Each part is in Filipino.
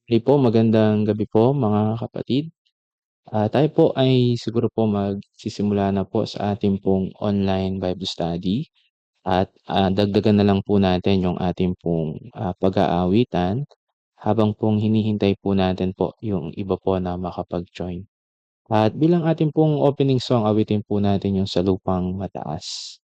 Po, magandang gabi po mga kapatid. Tayo po ay siguro po magsisimula na po sa ating pong online Bible study at dagdagan na lang po natin yung ating pong pag-aawitan habang pong hinihintay po natin po yung iba po na makapag-join. At bilang ating pong opening song, awitin po natin yung sa lupang mataas.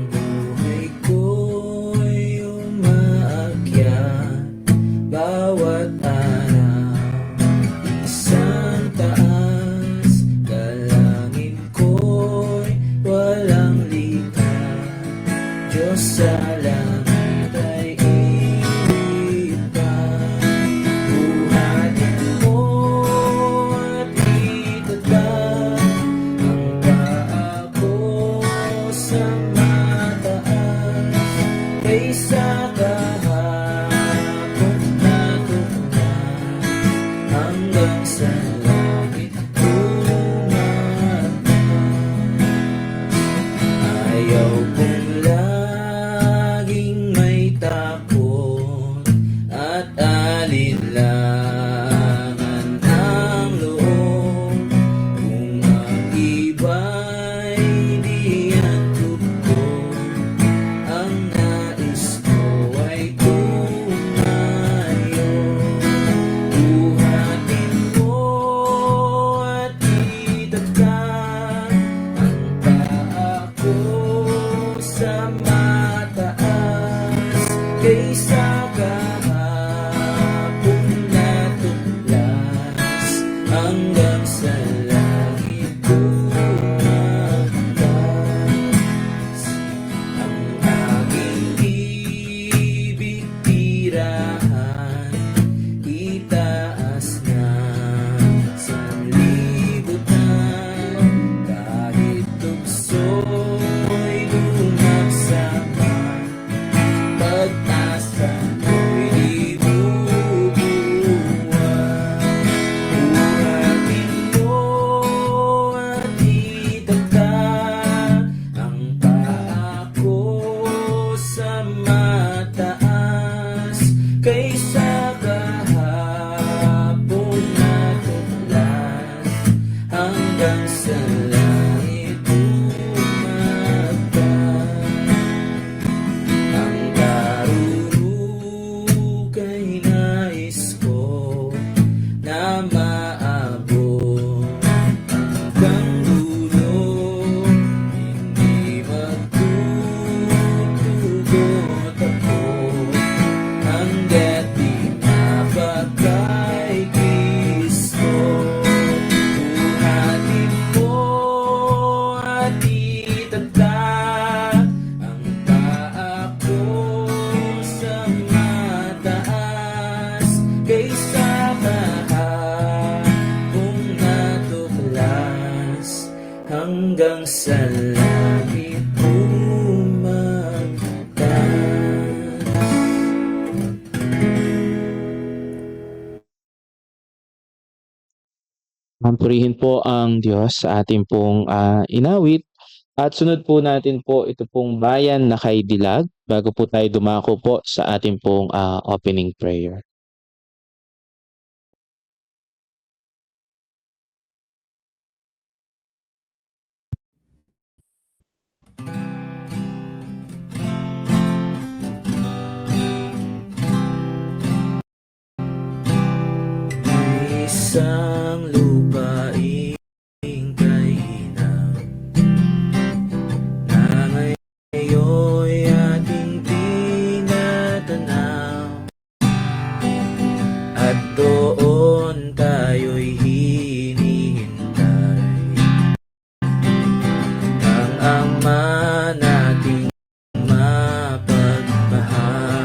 Buhay ko'y umaakyat bawat araw, isang taas, dalangin ko'y walang likas. Diyos sa langit ay ilipat, buhatin mo at itatag ang paa ko sa mataas, kaysa kahapon na tuklas, hanggang sa langit ayaw kong laging may takot at alinlangan ang loob. Kung ang iba'y di antupon, ang nais ko ay tumayo. Buhatin mo at itatag ang paa ko sa mataas, kaysa kahapon na tuklas, hanggang sa langit tumakas. Ang aking ibig tirahan, itaas na sanlibutan, kahit tukso'y lumagsama, pag-asa ko'y di bubuwag. Buhatin mo at itatag ang paa ko sa mataas, kaysa kahapon na tuklas, hanggang sa langit tumakas. Ang karurukay nais ko na maabot hanggang dulo, hindi magtutugot ako hanggat di mapagkay Kristo. Buhatin mo at itatag ang paa ko sa mataas, kaysa kahapon na tuklas, hanggang sa langit tumakas. Purihin po ang Diyos sa ating pong inawit. At sunod po natin po ito pong bayan na kay Dilag bago po tayo dumako po sa ating pong opening prayer. Isang lupaing kainam na ngayon'y ating tinatanaw, at doon tayo'y hinihintay ang Ama nating mapagmahal.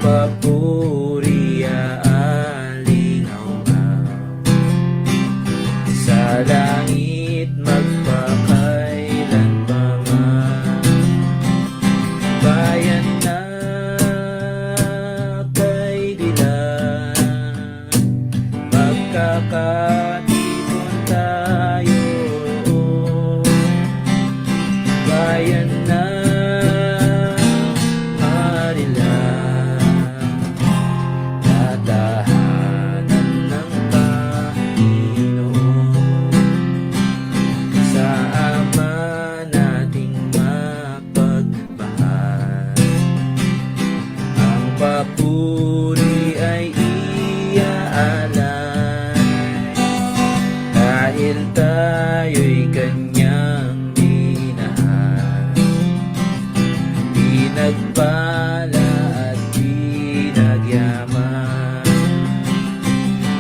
papuri aalingaw-ngaw. Sa langit magpakailanpaman, bayan na kay dilan, magkakatipon tayo. Bayan na marilang, tatahanan ng Panginoon. Sa Ama nating mapagmahal, ang papuri ay iaalay, dahil tayo'y Kanyang minahal. Pinagpala at pinagyaman,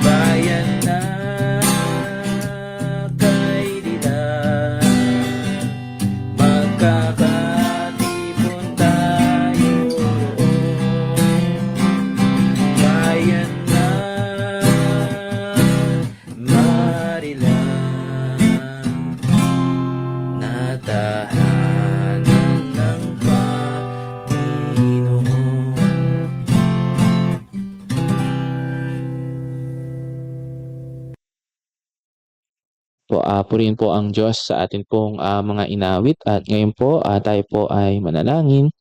bayan na kay dilan, magkakatipon tayo roon. Bayan na marilang, natahanan ng Panginoon. Purihin po ang Diyos sa atin pong mga inawit, at ngayon po tayo po ay manalangin.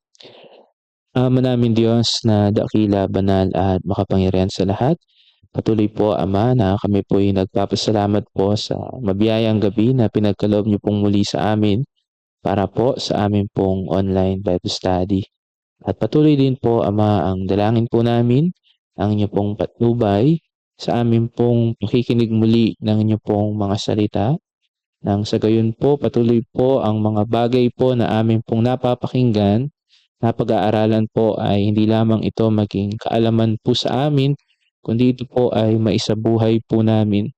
Ama namin Diyos na dakila, banal at makapangyarihan sa lahat, patuloy po Ama na kami po ay nagpapasalamat po sa mabiyayang gabi na pinagkaloob niyo pong muli sa amin para po sa amin pong online Bible study. At patuloy din po Ama ang dalangin po namin, ang inyo pong patnubay sa amin pong pakikinig muli ng inyo pong mga salita, nang sa gayon po patuloy po ang mga bagay po na amin pong napapakinggan, napag-aaralan po ay hindi lamang ito maging kaalaman po sa amin, kundi ito po ay maisabuhay po namin.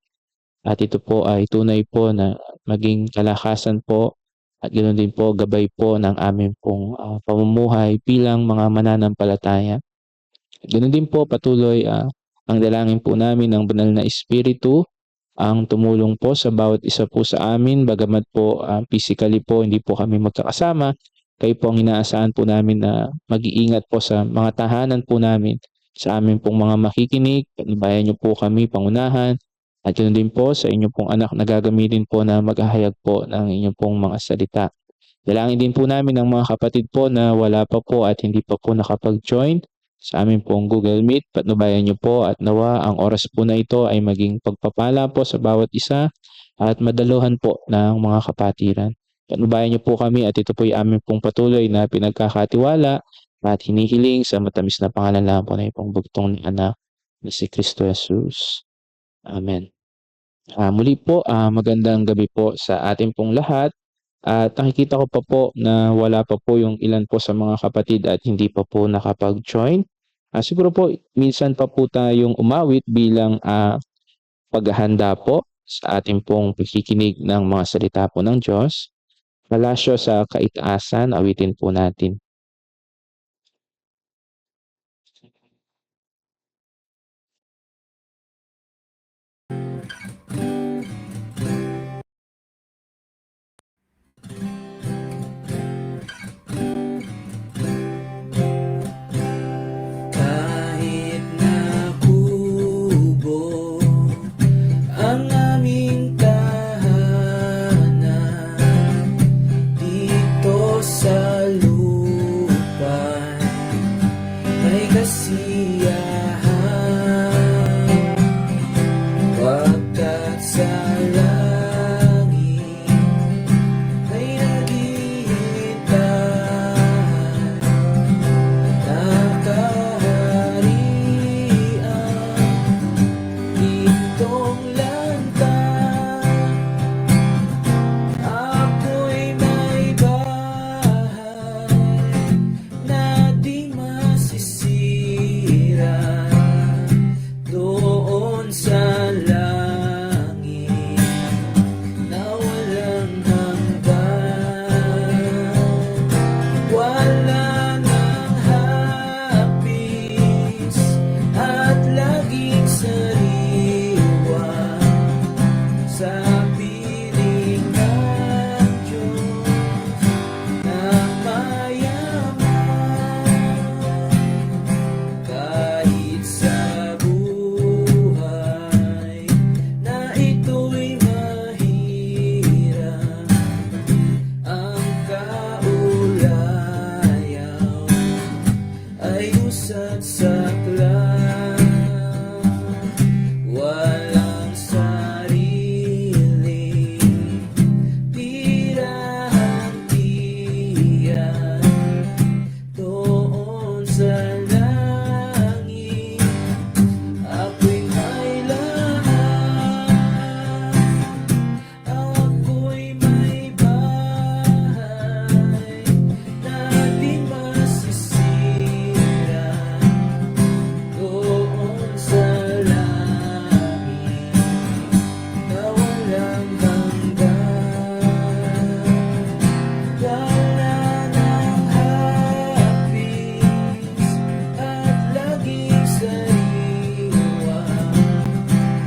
At ito po ay tunay po na maging kalakasan po, at ganoon din po gabay po ng amin pong pamumuhay bilang mga mananampalataya. Ganoon din po patuloy ang dalangin po namin ng Banal na Espiritu ang tumulong po sa bawat isa po sa amin, bagamat po physically po hindi po kami magkakasama. Kayo po ang inaasahan po namin na mag-iingat po sa mga tahanan po namin, sa amin pong mga makikinig, patnubayan niyo po kami pangunahan, at yun din po sa inyong pong anak na gagamitin po na maghahayag po ng inyong pong mga salita. Dalangin din po namin ang mga kapatid po na wala pa po at hindi pa po nakapag-join sa amin pong Google Meet. Patnubayan niyo po at nawa ang oras po na ito ay maging pagpapala po sa bawat isa at madaluhan po ng mga kapatiran. Patnubayan niyo po kami at ito po ay amin pong patuloy na pinagkakatiwala at hinihiling sa matamis na pangalan lang po na ipong bugtong na anak na si Kristo Jesus. Amen. Muli po, magandang gabi po sa ating pong lahat. At nakikita ko pa po na wala pa po yung ilan po sa mga kapatid at hindi pa po nakapag-join. Siguro po minsan pa po tayong umawit bilang paghahanda po sa ating pong pakikinig ng mga salita po ng Diyos. Malasyo sa kaitaasan, awitin po natin. Kahit na kubo ang aming tahanan dito sa lupa, may kasiyahan, pagkat sa langit ay naghihintay na kaharian ditong lantan. Ako'y may bahay na di masisira, ay usat saklap, walang sarili, tirahan tiyan doon sa langit. Ako'y may lahat, ako'y may bahay na di masisira doon sa langit na walang hanggan. Wala ng hapis at laging sariwa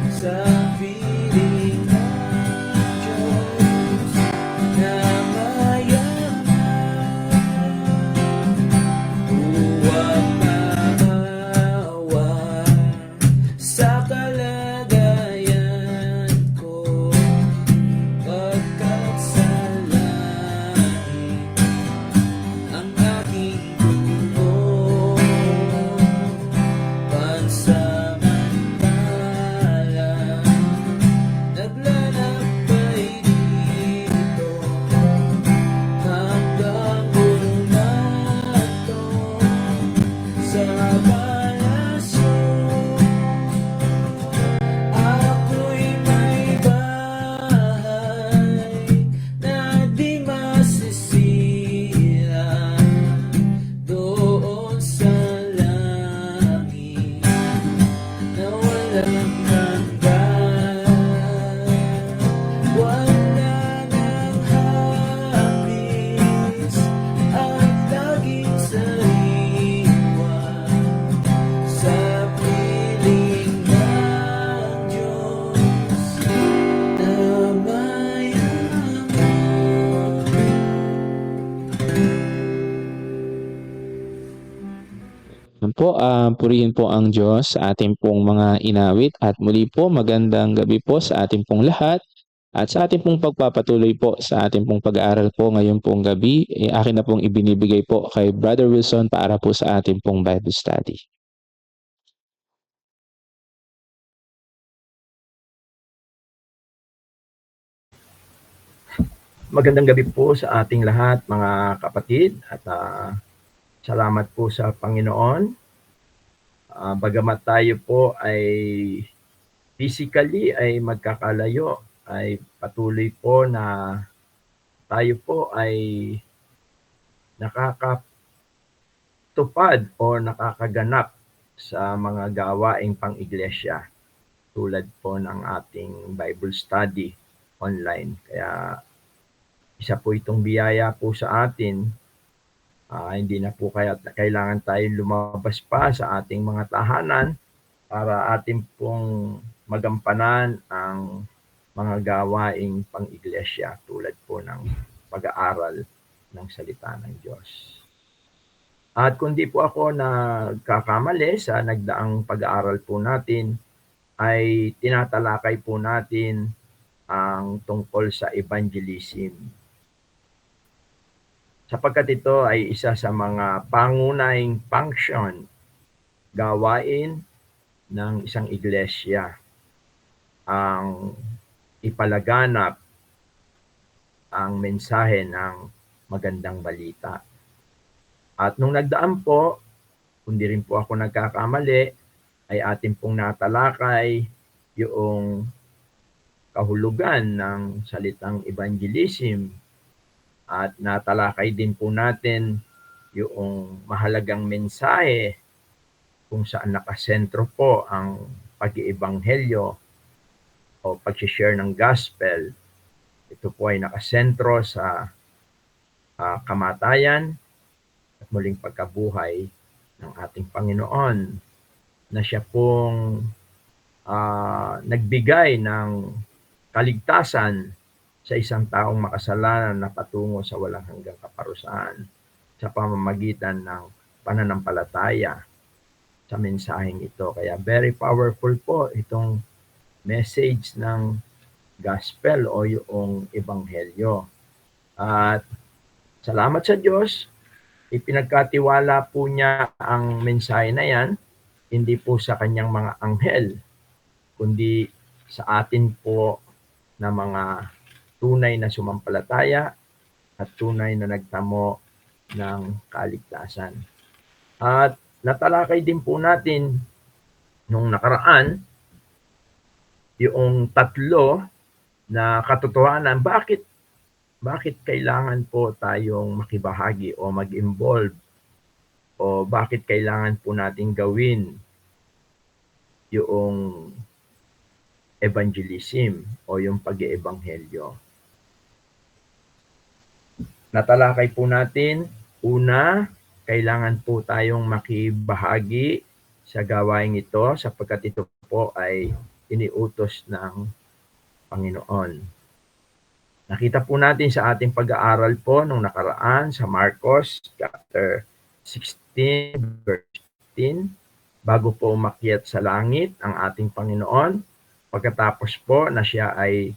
sa piling ng Diyos na mayaman. Huwag maawa sa kalagayan ko, pagkat sa langit ang aking dugo, pansamantala naglalakbay dito hanggang humantong sa palasyo. Ako'y may bahay na di masisira doon sa langit na walang hanggan. Wala ng hapis at laging sariwa sa piling ng Diyos na mayaman. Yun po, purihin po ang Diyos sa ating pong mga inawit at muli po magandang gabi po sa ating pong lahat at sa ating pong pagpapatuloy po sa ating pong pag-aaral po ngayon pong gabi, akin na pong ibinibigay po kay Brother Wilson para po sa ating pong Bible study. Magandang gabi po sa ating lahat mga kapatid at salamat po sa Panginoon. Bagamat tayo po ay physically ay magkakalayo, ay patuloy po na tayo po ay nakakatupad o nakakaganap sa mga gawaing pang-iglesia tulad po ng ating Bible study online. Kaya isa po itong biyaya po sa atin. Hindi na po kailangan tayong lumabas pa sa ating mga tahanan para ating pong magampanan ang mga gawaing pang-iglesia tulad po ng pag-aaral ng salita ng Diyos. At kung di po ako nagkakamali sa nagdaang pag-aaral po natin, ay tinatalakay po natin ang tungkol sa evangelism. Sapagkat ito ay isa sa mga pangunahing function, gawain ng isang iglesia, ang ipalaganap ang mensahe ng magandang balita. At nung nagdaan po, kung di rin po ako nagkakamali, ay atin pong natalakay yung kahulugan ng salitang evangelism at natalakay din po natin yung mahalagang mensahe kung saan nakasentro po ang pag-iebanghelyo o pag-share ng gospel. Ito po ay nakasentro sa kamatayan at muling pagkabuhay ng ating Panginoon na siya pong nagbigay ng kaligtasan sa isang taong makasalanan na patungo sa walang hanggang kaparusahan sa pamamagitan ng pananampalataya sa mensaheng ito. Kaya very powerful po itong message ng gospel o yung ebanghelyo. At salamat sa Diyos ipinagkatiwala po niya ang mensahe na yan, hindi po sa kanyang mga anghel, kundi sa atin po na mga tunay na sumampalataya at tunay na nagtamo ng kaligtasan. At natalakay din po natin nung nakaraan yung tatlo na katotohanan bakit kailangan po tayong makibahagi o mag-involve o bakit kailangan po nating gawin yung evangelism o yung pag-iebanghelyo. Natalakay po natin, una, kailangan po tayong makibahagi sa gawain ito sapagkat ito po ay iniutos ng Panginoon. Nakita po natin sa ating pag-aaral po nung nakaraan sa Marcos chapter 16 verse 15, bago po umakyat sa langit ang ating Panginoon, pagkatapos po na siya ay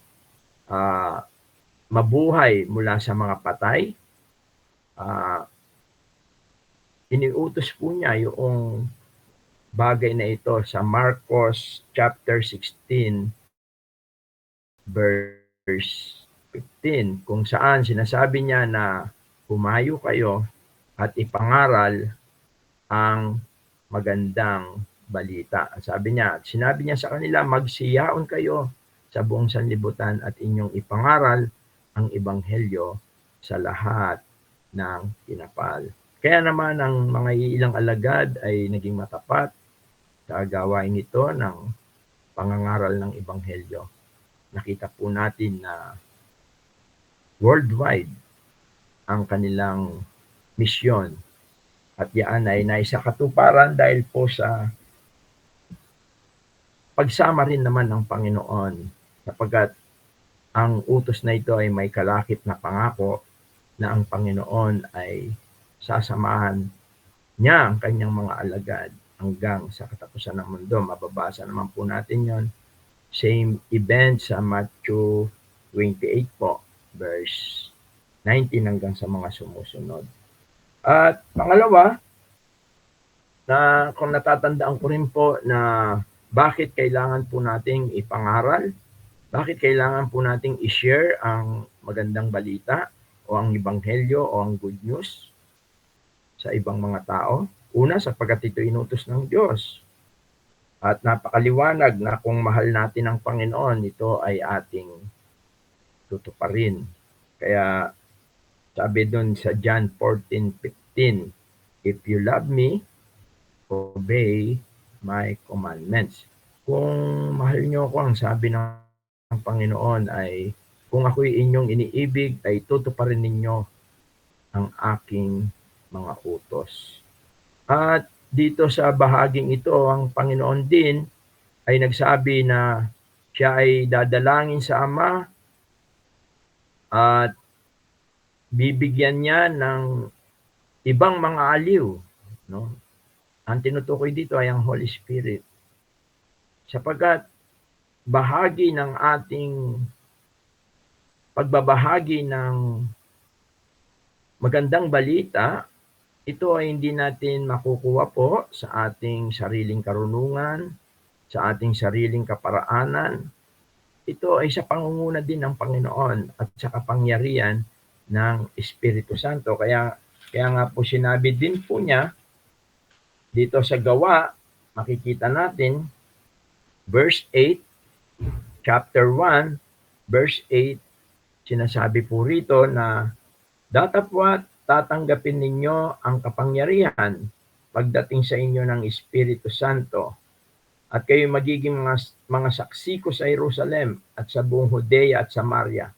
mabuhay mula sa mga patay, iniutos po niya yung bagay na ito sa Marcos chapter 16 verse 15, kung saan sinasabi niya na humayo kayo at ipangaral ang magandang balita. Sabi niya, sinabi niya sa kanila, magsiyaon kayo sa buong sanlibutan at inyong ipangaral ang ebanghelyo sa lahat ng tinapal. Kaya naman ang mga ilang alagad ay naging matapat sa gawain ito ng pangangaral ng ebanghelyo. Nakita po natin na worldwide ang kanilang misyon at yan ay naisakatuparan dahil po sa pagsama rin naman ng Panginoon, sapagkat ang utos na ito ay may kalakip na pangako na ang Panginoon ay sasamahan niya ang kanyang mga alagad hanggang sa katapusan ng mundo. Mababasa naman po natin yon, same event sa Matthew 28 po, verse 19 hanggang sa mga sumusunod. At pangalawa, na kung natatandaan ko rin po na bakit kailangan po nating ipangaral, bakit kailangan po nating i-share ang magandang balita o ang ebanghelyo o ang good news sa ibang mga tao. Una, sapagkat ito inutos ng Diyos. At napakaliwanag na kung mahal natin ang Panginoon, ito ay ating tutuparin. Kaya sabi doon sa John 14:15, if you love me, obey my commandments. Kung mahal nyo ako, ang sabi ng Panginoon ay, kung ako'y inyong iniibig, ay tutuparin ninyo ang aking mga utos. At dito sa bahaging ito, ang Panginoon din ay nagsabi na siya ay dadalangin sa Ama at bibigyan niya ng ibang mga aliw, no? Ang tinutukoy dito ay ang Holy Spirit. Sapagkat bahagi ng ating pagbabahagi ng magandang balita, ito ay hindi natin makukuha po sa ating sariling karunungan, sa ating sariling kaparaanan. Ito ay sa pangunguna din ng Panginoon at sa kapangyarihan ng Espiritu Santo. Kaya nga po sinabi din po niya dito sa Gawa, makikita natin, verse 8, chapter 1, verse 8, sinasabi po rito na datapwat tatanggapin ninyo ang kapangyarihan pagdating sa inyo ng Espiritu Santo at kayo magiging mga saksi ko sa Jerusalem at sa buong Judea at Samaria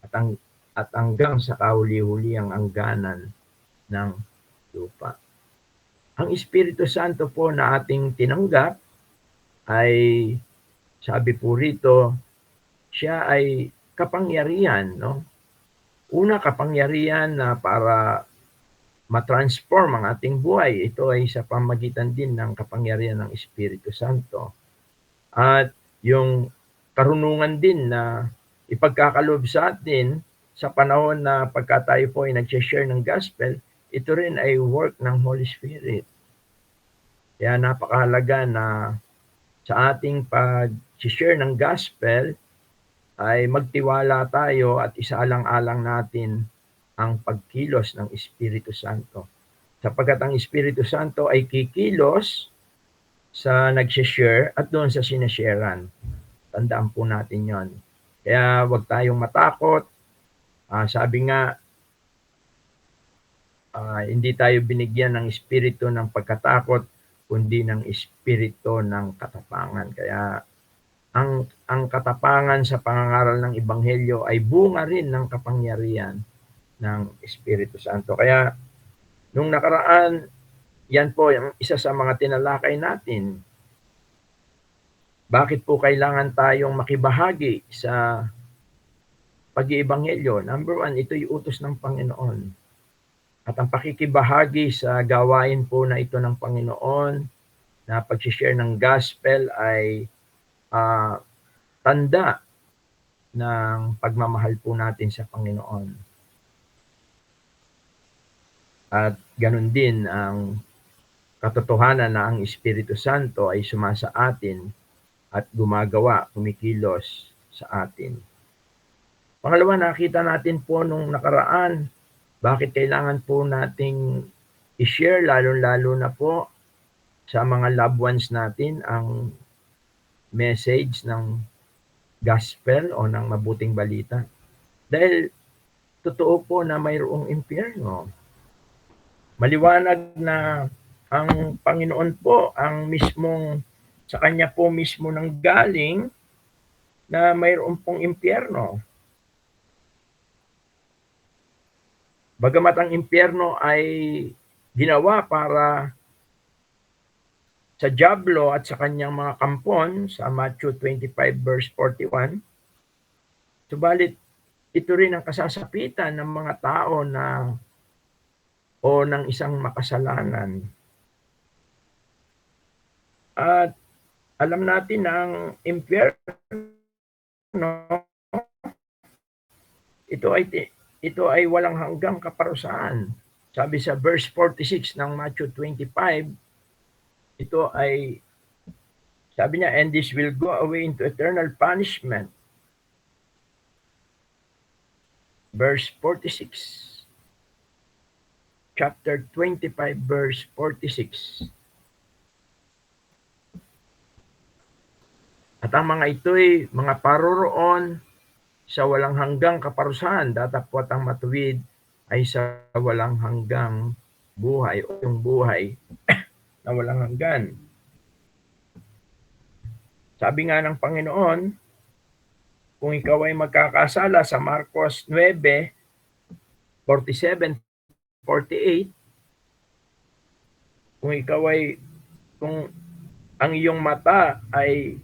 at hanggang sa kahuli-huliang hangganan ng lupa. Ang Espiritu Santo po na ating tinanggap ay, sabi po rito, siya ay kapangyarihan, no? Una, kapangyarihan na para matransform ang ating buhay. Ito ay sa pamagitan din ng kapangyarihan ng Espiritu Santo. At yung karunungan din na ipagkakalob sa atin sa panahon na pagka tayo po ay nag-share ng gospel, ito rin ay work ng Holy Spirit. Kaya napakahalaga na sa ating pag-share ng gospel ay magtiwala tayo at isaalang-alang natin ang pagkilos ng Espiritu Santo. Sapagkat ang Espiritu Santo ay kikilos sa nag-share at doon sa sinasharean. Tandaan po natin yon. Kaya huwag tayong matakot. Sabi nga, hindi tayo binigyan ng espiritu ng pagkatakot, kundi ng espiritu ng katapangan. Kaya ang katapangan sa pangangaral ng Ebanghelyo ay bunga rin ng kapangyarihan ng Espiritu Santo. Kaya nung nakaraan, yan po yung isa sa mga tinalakay natin. Bakit po kailangan tayong makibahagi sa pag-iebanghelyo? Number one, ito'y utos ng Panginoon. At ang pakikibahagi sa gawain po na ito ng Panginoon, na pag-share ng gospel ay tanda ng pagmamahal po natin sa Panginoon. At ganun din ang katotohanan na ang Espiritu Santo ay sumasa atin at gumagawa, kumikilos sa atin. Pangalawa, nakita natin po nung nakaraan, bakit kailangan po nating i-share, lalo-lalo na po sa mga loved ones natin, ang message ng gospel o ng mabuting balita. Dahil totoo po na mayroong impyerno. Maliwanag na ang Panginoon po, ang mismong, sa Kanya po mismo nang galing, na mayroon pong impyerno. Bagamat ang impyerno ay ginawa para sa dyablo at sa kanyang mga kampon sa Matthew 25 verse 41, subalit ito rin ang kasasapitan ng mga tao na o ng isang makasalanan. At alam natin na ang impyerno, ito ay walang hanggang kaparusahan. Sabi sa verse 46 ng Matthew 25, ito ay, sabi niya, and this will go away into eternal punishment. Verse 46. Chapter 25, verse 46. At ang mga ito'y mga paroroon sa walang hanggang kaparusahan, datapwat ang matuwid ay sa walang hanggang buhay o yung buhay na walang hanggan. Sabi nga ng Panginoon, kung ikaw ay magkakasala sa Marcos 9, 47, 48, kung ang iyong mata ay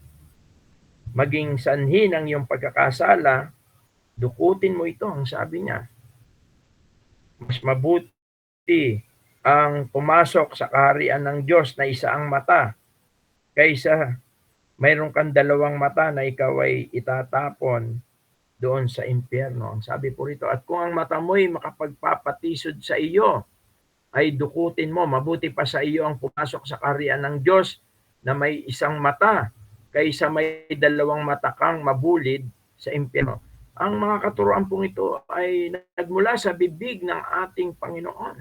maging sanhi ng iyong pagkakasala, dukutin mo ito, ang sabi niya. Mas mabuti ang pumasok sa kaharian ng Diyos na isa ang mata kaysa mayroon kang dalawang mata na ikaw ay itatapon doon sa impyerno. Ang sabi po rito, at kung ang mata mo'y makapagpapatisod sa iyo, ay dukutin mo. Mabuti pa sa iyo ang pumasok sa kaharian ng Diyos na may isang mata kaysa may dalawang mata kang mabulid sa impyerno. Ang mga katuroan pong ito ay nagmula sa bibig ng ating Panginoon.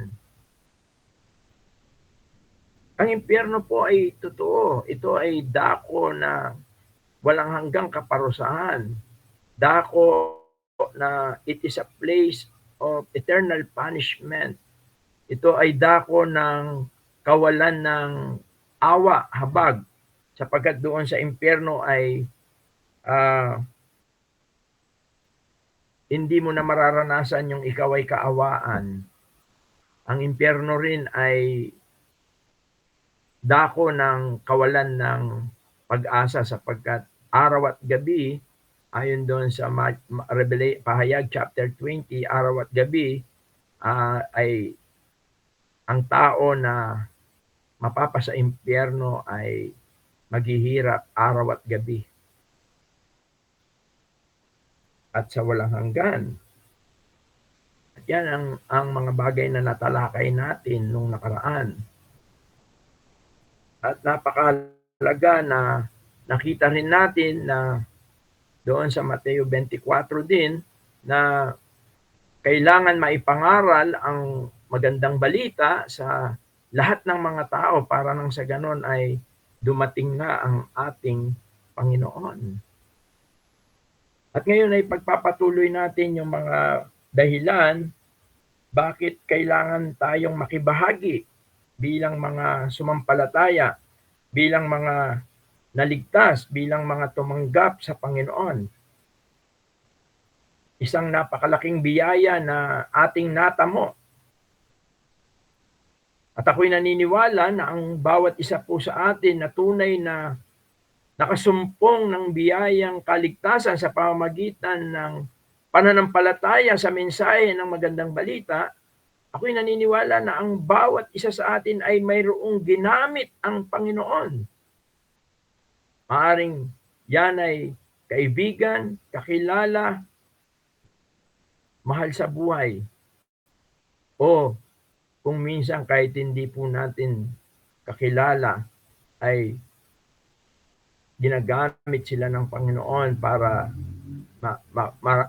Ang impyerno po ay totoo. Ito ay dako na walang hanggang kaparusahan. Dako na it is a place of eternal punishment. Ito ay dako ng kawalan ng awa, habag, sapagkat doon sa impyerno ay hindi mo na mararanasan yung ikaw ay kaawaan. Ang impyerno rin ay dako ng kawalan ng pag-asa, sapagkat araw at gabi, ayon doon sa Pahayag chapter 20, araw at gabi ay ang tao na mapapa sa impyerno ay maghihirap araw at gabi at sa walang hanggan. At yan ang mga bagay na natalakay natin nung nakaraan. At napakahalaga na nakita rin natin na doon sa Mateo 24 din na kailangan maipangaral ang magandang balita sa lahat ng mga tao para nang sa ganon ay dumating na ang ating Panginoon. At ngayon ay pagpapatuloy natin yung mga dahilan bakit kailangan tayong makibahagi bilang mga sumampalataya, bilang mga naligtas, bilang mga tumanggap sa Panginoon. Isang napakalaking biyaya na ating natamo. At ako'y naniniwala na ang bawat isa po sa atin na tunay na nakasumpong ng biyayang kaligtasan sa pamamagitan ng pananampalataya sa mensahe ng magandang balita, ako'y naniniwala na ang bawat isa sa atin ay mayroong ginamit ang Panginoon. Maaring yan ay kaibigan, kakilala, mahal sa buhay, o kung minsan kahit hindi po natin kakilala, ay ginagamit sila ng Panginoon para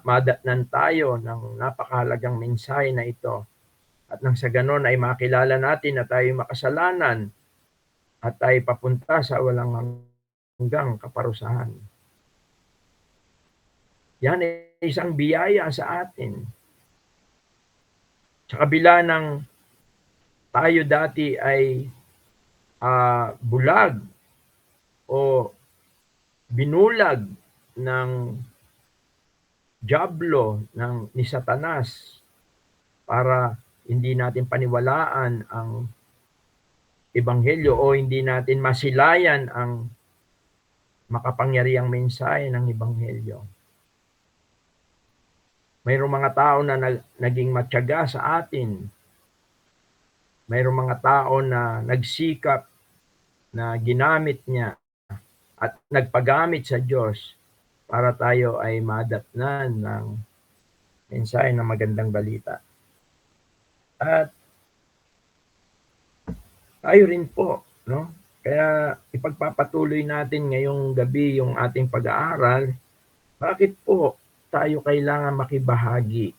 madatnan tayo ng napakahalagang mensahe na ito. At nang sa ganon ay makilala natin na tayo makasalanan at tayo papunta sa walang hanggang kaparusahan. Yan ay isang biyaya sa atin. Sa kabila ng tayo dati ay bulag o binulag ng diablo ni Satanas para hindi natin paniwalaan ang ebanghelyo o hindi natin masilayan ang makapangyarihang mensahe ng ebanghelyo. Mayroong mga tao na naging matyaga sa atin. Mayroong mga tao na nagsikap na ginamit niya at nagpagamit sa Diyos para tayo ay madatnan ng mensahe ng magandang balita. At tayo rin po, no? Kaya ipagpapatuloy natin ngayong gabi yung ating pag-aaral. Bakit po tayo kailangan makibahagi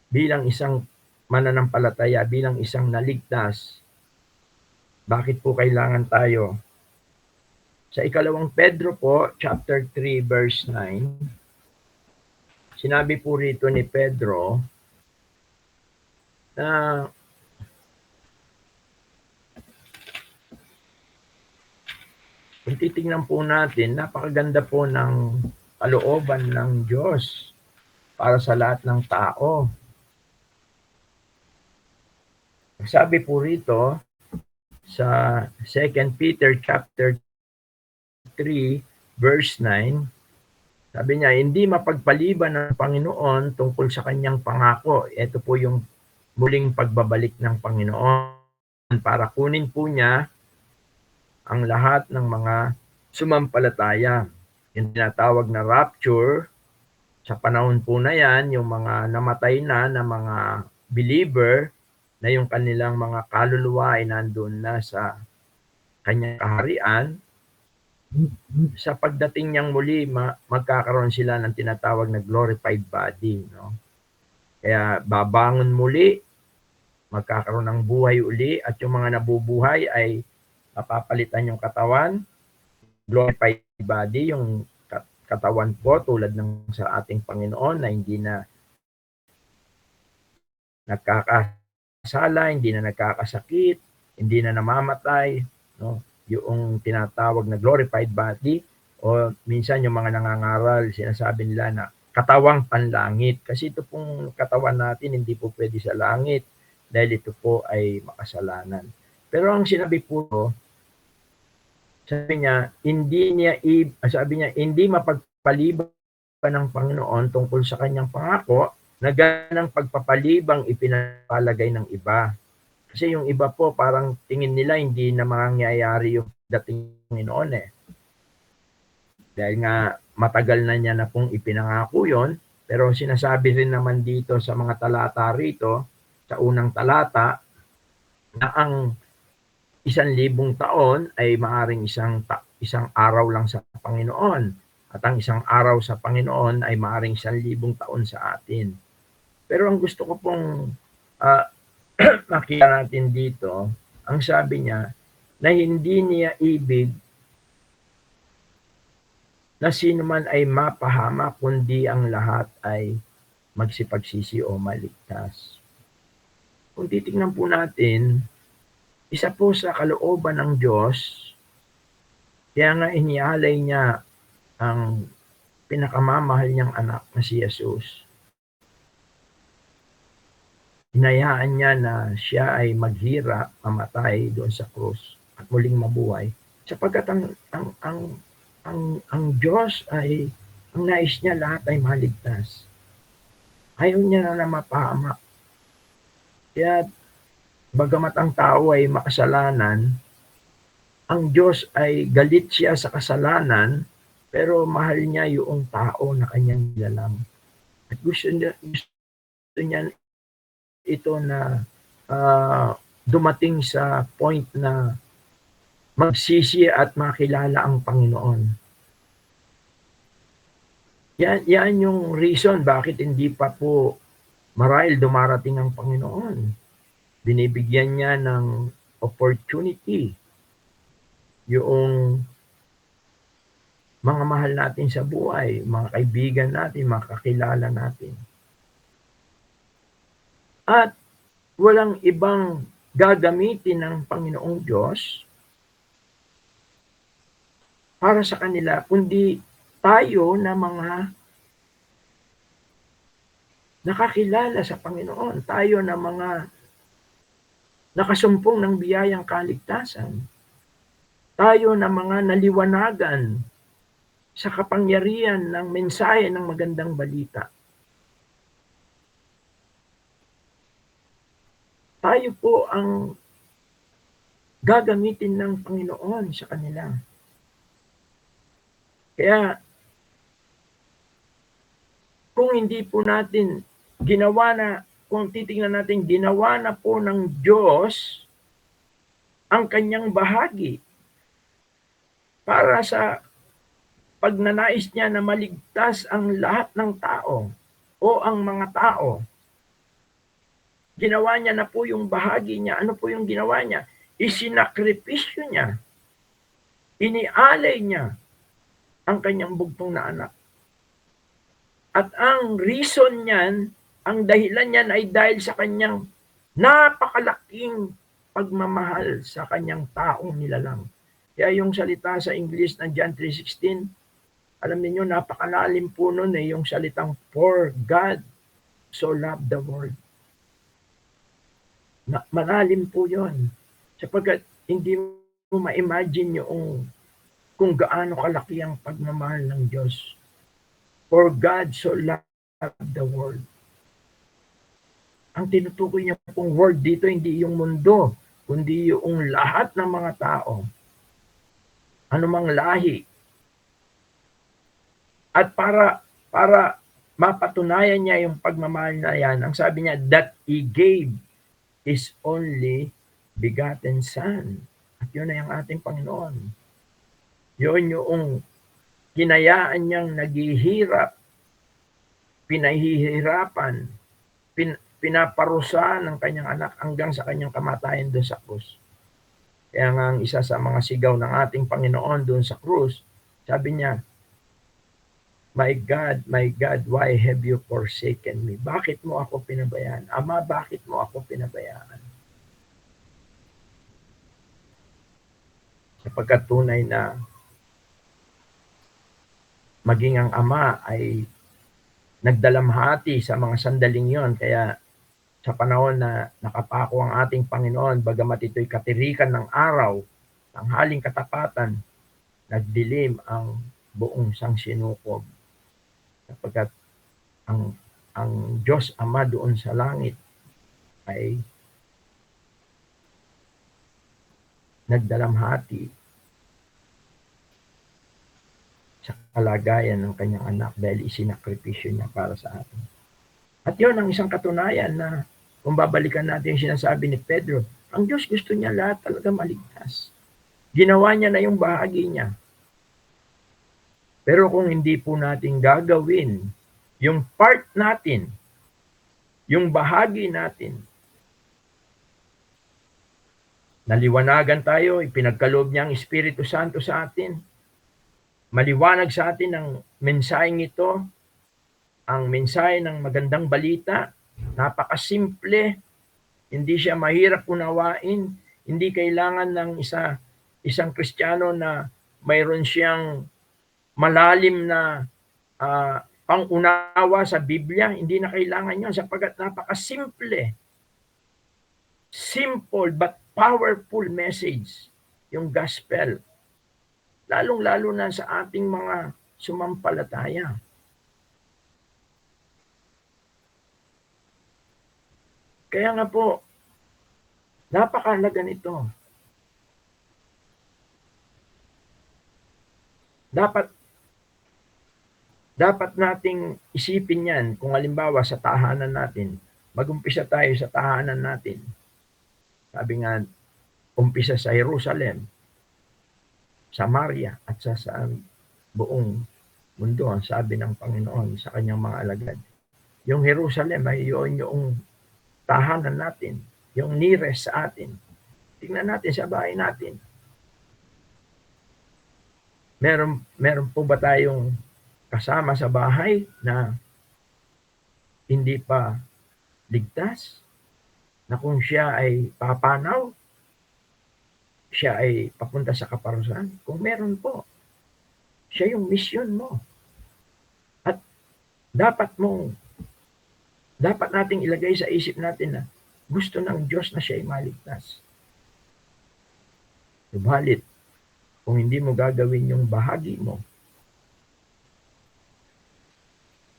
bilang isang mananampalataya, bilang isang naligtas? Bakit po kailangan tayo? Sa ikalawang Pedro po, chapter 3, verse 9, sinabi po rito ni Pedro na kung titingnan po natin, napakaganda po ng kalooban ng Diyos para sa lahat ng tao. Sabi po rito sa 2 Peter chapter 3 verse 9, sabi niya, hindi mapagpaliban ng Panginoon tungkol sa kanyang pangako. Ito po yung muling pagbabalik ng Panginoon para kunin po niya ang lahat ng mga sumampalataya. Yung tinatawag na rapture, sa panahon po na yan, yung mga namatay na mga believer, na yung kanilang mga kaluluwa ay nandun na sa kanyang kaharian, sa pagdating niyang muli, magkakaroon sila ng tinatawag na glorified body. No? Kaya babangon muli, magkakaroon ng buhay uli, at yung mga nabubuhay ay mapapalitan yung katawan, glorified body, yung katawan po tulad ng sa ating Panginoon na hindi na nagkakasala, hindi na nagkakasakit, hindi na namamatay, no? Yung tinatawag na glorified body, o minsan yung mga nangangaral, sinasabi nila na katawang panlangit, kasi ito pong katawan natin hindi po pwede sa langit dahil ito po ay makasalanan. Pero ang sinabi po, sabi niya, hindi mapagpaliban ng Panginoon tungkol sa kanyang pangako na ganang pagpapalibang ipinapalagay ng iba. Kasi yung iba po parang tingin nila hindi na mangyayari yung dating Panginoon eh. Dahil nga matagal na niya na pong ipinangako yon, Pero sinasabi rin naman dito sa mga talata rito, sa unang talata, na ang 1,000 taon ay maaaring isang araw lang sa Panginoon, at ang isang araw sa Panginoon ay maaaring 1,000 taon sa atin. Pero ang gusto ko pong makita natin dito, ang sabi niya na hindi niya ibig na sino man ay mapahamak, kundi ang lahat ay magsipagsisi o maligtas. Kung titingnan po natin, isa po sa kalooban ng Diyos, kaya nga inialay niya ang pinakamamahal niyang anak na si Jesus. Hinayaan niya na siya ay maghirap, mamatay doon sa krus at muling mabuhay, sapagkat ang Diyos ay, ang nais niya lahat ay maligtas. Ayaw niya na mapahamak. Kaya bagamat ang tao ay makasalanan, ang Diyos ay galit siya sa kasalanan, pero mahal niya yung tao na kanyang nilalang. At gusto niya ito na dumating sa point na magsisi at makilala ang Panginoon. Yan yung reason bakit hindi pa po marahil dumarating ang Panginoon. Binibigyan niya ng opportunity yung mga mahal natin sa buhay, mga kaibigan natin, mga kakilala natin. At walang ibang gagamitin ng Panginoong Diyos para sa kanila, kundi tayo na mga nakakilala sa Panginoon, tayo na mga nakasumpong ng biyayang kaligtasan, tayo na mga naliwanagan sa kapangyarihan ng mensahe ng magandang balita. Tayo po ang gagamitin ng Panginoon sa kanila. Kaya kung hindi po natin kung titingnan natin, ginawa na po ng Diyos ang kanyang bahagi para sa pagnanais niya na maligtas ang lahat ng tao o ang mga tao. Ginawa niya na po yung bahagi niya. Ano po yung ginawa niya? Isinakripisyo niya. Inialay niya ang kanyang bugtong na anak. At ang reason niyan, ang dahilan niyan ay dahil sa kanyang napakalaking pagmamahal sa kanyang taong nilalang. Kaya yung salita sa English ng John 3:16, alam niyo napakalalim po nun yung salitang for God so loved the world. Malalim po yun. Sapagkat hindi mo ma-imagine yung kung gaano kalaki ang pagmamahal ng Diyos. For God so loved the world. Ang tinutukoy niya pong word dito, hindi yung mundo, kundi yung lahat ng mga tao. Anumang lahi. At para mapatunayan niya yung pagmamahal na yan, ang sabi niya, that He gave His only begotten Son. At yun na yung ating Panginoon. Yun yung hinayaan niyang naghihirap, pinahihirapan, pinaparusa ng kanyang anak hanggang sa kanyang kamatayan doon sa krus. Kaya nga ang isa sa mga sigaw ng ating Panginoon doon sa krus, sabi niya, my God, why have you forsaken me? Bakit mo ako pinabayaan? Ama, bakit mo ako pinabayaan? Sapagkat tunay na maging ang Ama ay nagdalamhati sa mga sandaling yon. Kaya sa panahon na nakapako ang ating Panginoon, bagamat ito'y katirikan ng araw, tanghaling katapatan, nagdilim ang buong sangsinukob. Sapagkat ang Diyos Ama doon sa langit ay nagdalamhati sa kalagayan ng kanyang anak dahil isinakripisyo niya para sa atin. At yun ang isang katunayan na kung babalikan natin yung sinasabi ni Pedro, ang Diyos gusto niya lahat talaga maligtas. Ginawa niya na yung bahagi niya. Pero kung hindi po natin gagawin yung part natin, yung bahagi natin, naliwanagan tayo, ipinagkaloob niya ang Espiritu Santo sa atin, maliwanag sa atin ang mensaheng ito, ang mensahe ng magandang balita, napakasimple, hindi siya mahirap unawain, hindi kailangan ng isang Kristiyano na mayroon siyang malalim na pangunawa sa Biblia, hindi na kailangan yun sapagkat napakasimple. Simple but powerful message, yung gospel. Lalong-lalo na sa ating mga sumampalataya. Kaya nga po, napakahalaga nito. Dapat nating isipin yan kung halimbawa sa tahanan natin, mag-umpisa tayo sa tahanan natin. Sabi nga, umpisa sa Jerusalem, Samaria, at sa buong mundo, ang sabi ng Panginoon sa kanyang mga alagad. Yung Jerusalem ay yun yung tahanan natin, yung nearest sa atin. Tingnan natin sa bahay natin. Meron po ba tayong kasama sa bahay na hindi pa ligtas? Na kung siya ay papanaw, siya ay papunta sa kaparusahan? Kung meron po, siya yung mission mo. At dapat nating ilagay sa isip natin na gusto ng Diyos na siya ay maligtas. Subalit, kung hindi mo gagawin yung bahagi mo,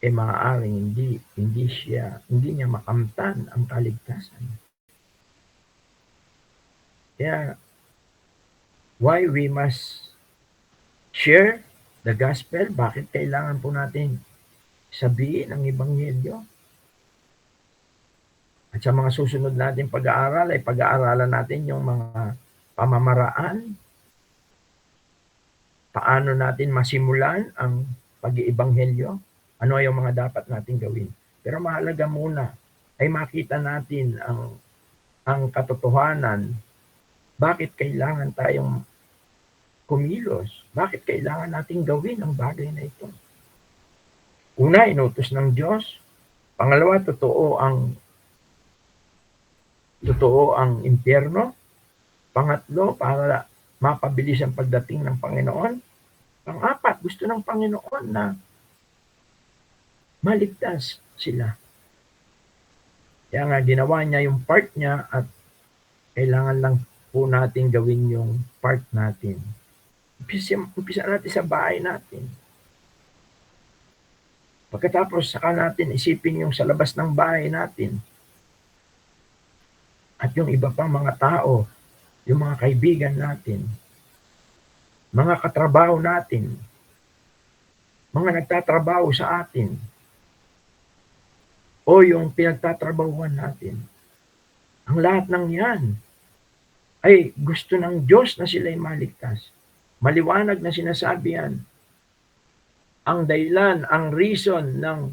maaaring hindi niya makamtan ang kaligtasan. Kaya, why we must share the gospel? Bakit kailangan po natin sabihin ang Ebanghelyo? At sa mga susunod natin pag-aaral, ay pag-aaralan natin yung mga pamamaraan, paano natin masimulan ang pag-iebanghelyo, ano yung mga dapat natin gawin. Pero mahalaga muna ay makita natin ang katotohanan, bakit kailangan tayong kumilos, bakit kailangan natin gawin ang bagay na ito. Una, inutos ng Diyos. Pangalawa, totoo ang impyerno. Pangatlo, para mapabilis ang pagdating ng Panginoon. Pang-apat, gusto ng Panginoon na maligtas sila. Kaya nga ginawa niya yung part niya at kailangan lang po natin gawin yung part natin. Umpisa natin sa bahay natin. Pagkatapos saka natin isipin yung sa labas ng bahay natin. At yung iba pang mga tao, yung mga kaibigan natin, mga katrabaho natin, mga nagtatrabaho sa atin, o yung pinagtatrabahuan natin. Ang lahat ng yan ay gusto ng Diyos na sila'y maligtas. Maliwanag na sinasabi yan. Ang dahilan, ang reason ng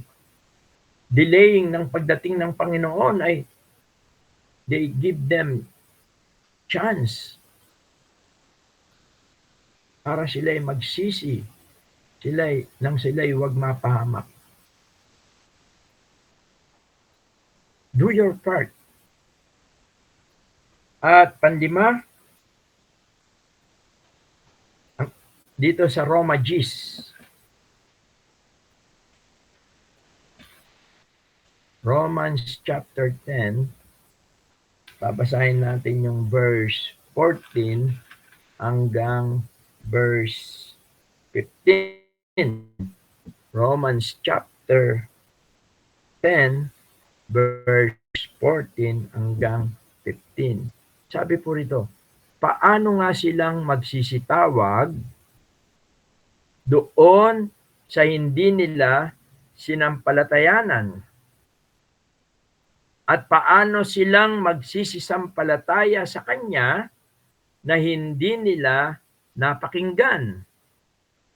delaying ng pagdating ng Panginoon ay they give them chance para sila'y magsisi, sila'y wag mapahamak. Do your part. At panlima, dito sa Roma Gs, Romans chapter 10, babasahin natin yung verse 14 hanggang verse 15. Romans chapter 10, verse 14 hanggang 15. Sabi po rito, paano nga silang magsisitawag doon sa hindi nila sinampalatayanan? At paano silang magsisisampalataya sa Kanya na hindi nila napakinggan?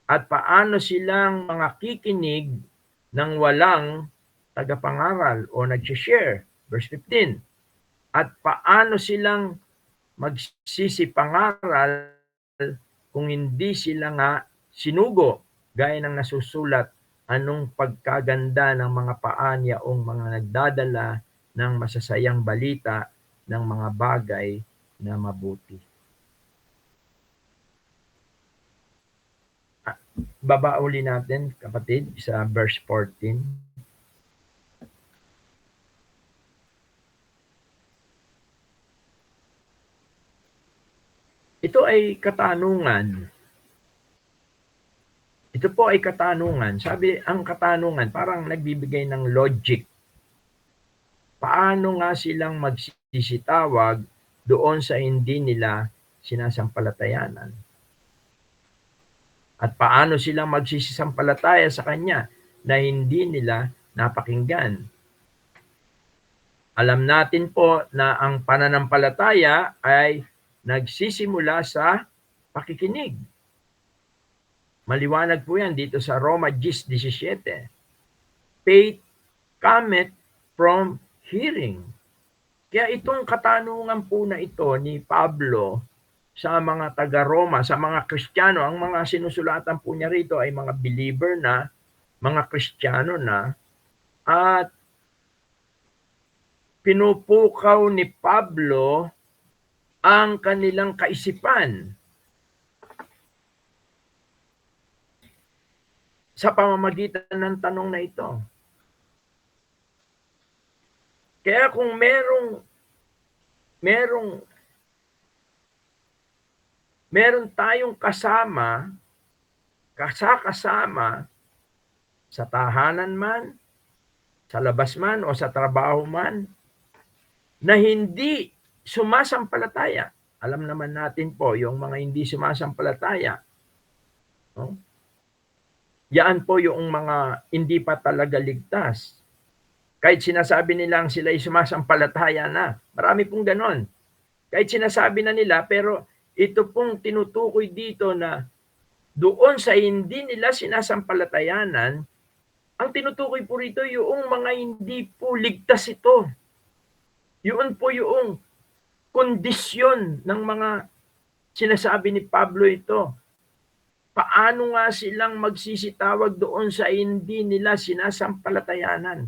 At paano silang makikinig ng walang tagapangaral o nag-share? Verse 15. At paano silang magsisipangaral kung hindi sila nga sinugo, gaya ng nasusulat, anong pagkaganda ng mga paa niyaong mga nagdadala ng masasayang balita ng mga bagay na mabuti. Baba uli natin, kapatid, sa verse 14. Ito ay katanungan. Ito po ay katanungan. Sabi, ang katanungan, parang nagbibigay ng logic. Paano nga silang magsisitawag doon sa hindi nila sinasampalatayanan? At paano silang magsisisampalataya sa Kanya na hindi nila napakinggan? Alam natin po na ang pananampalataya ay nagsisimula sa pakikinig. Maliwanag po yan dito sa Roma 10:17. Faith cometh from hearing. Kaya itong katanungan po na ito ni Pablo sa mga taga-Roma, sa mga Kristiyano, ang mga sinusulatan po niya rito ay mga believer na, mga Kristiyano na, at pinupukaw ni Pablo ang kanilang kaisipan sa pamamagitan ng tanong na ito. Kaya kung meron tayong kasama sa tahanan man, sa labas man o sa trabaho man, na hindi sumasampalataya. Alam naman natin po, yung mga hindi sumasampalataya, no? Yan po yung mga hindi pa talaga ligtas. Kahit sinasabi nilang sila ay sumasampalataya na. Marami pong ganon. Kahit sinasabi na nila, pero ito pong tinutukoy dito na doon sa hindi nila sinasampalatayanan, ang tinutukoy po rito yung mga hindi po ligtas ito. Yun po yung kondisyon ng mga sinasabi ni Pablo ito. Paano nga silang magsisitawag doon sa hindi nila sinasampalatayanan?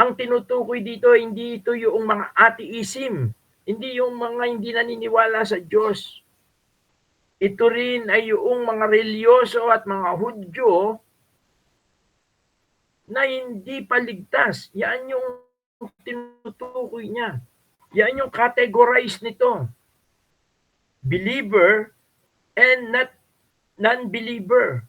Ang tinutukoy dito, hindi ito yung mga atheism, hindi yung mga hindi naniniwala sa Diyos. Ito rin ay yung mga religyoso at mga Hudyo na hindi paligtas. Yan yung tinutukoy niya. Yan yung categorize nito. Believer and not non-believer.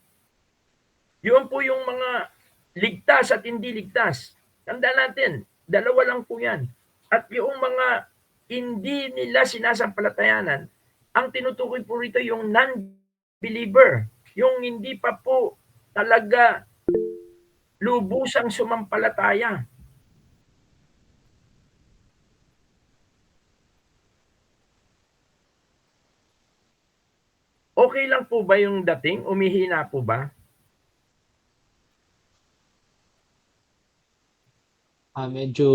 Yun po yung mga ligtas at hindi ligtas. Tandaan natin, dalawa lang po yan. At yung mga hindi nila sinasampalatayanan, ang tinutukoy po rito yung non-believer. Yung hindi pa po talaga lubusang sumampalataya. Okay lang po ba yung dating? Umihina po ba? Medyo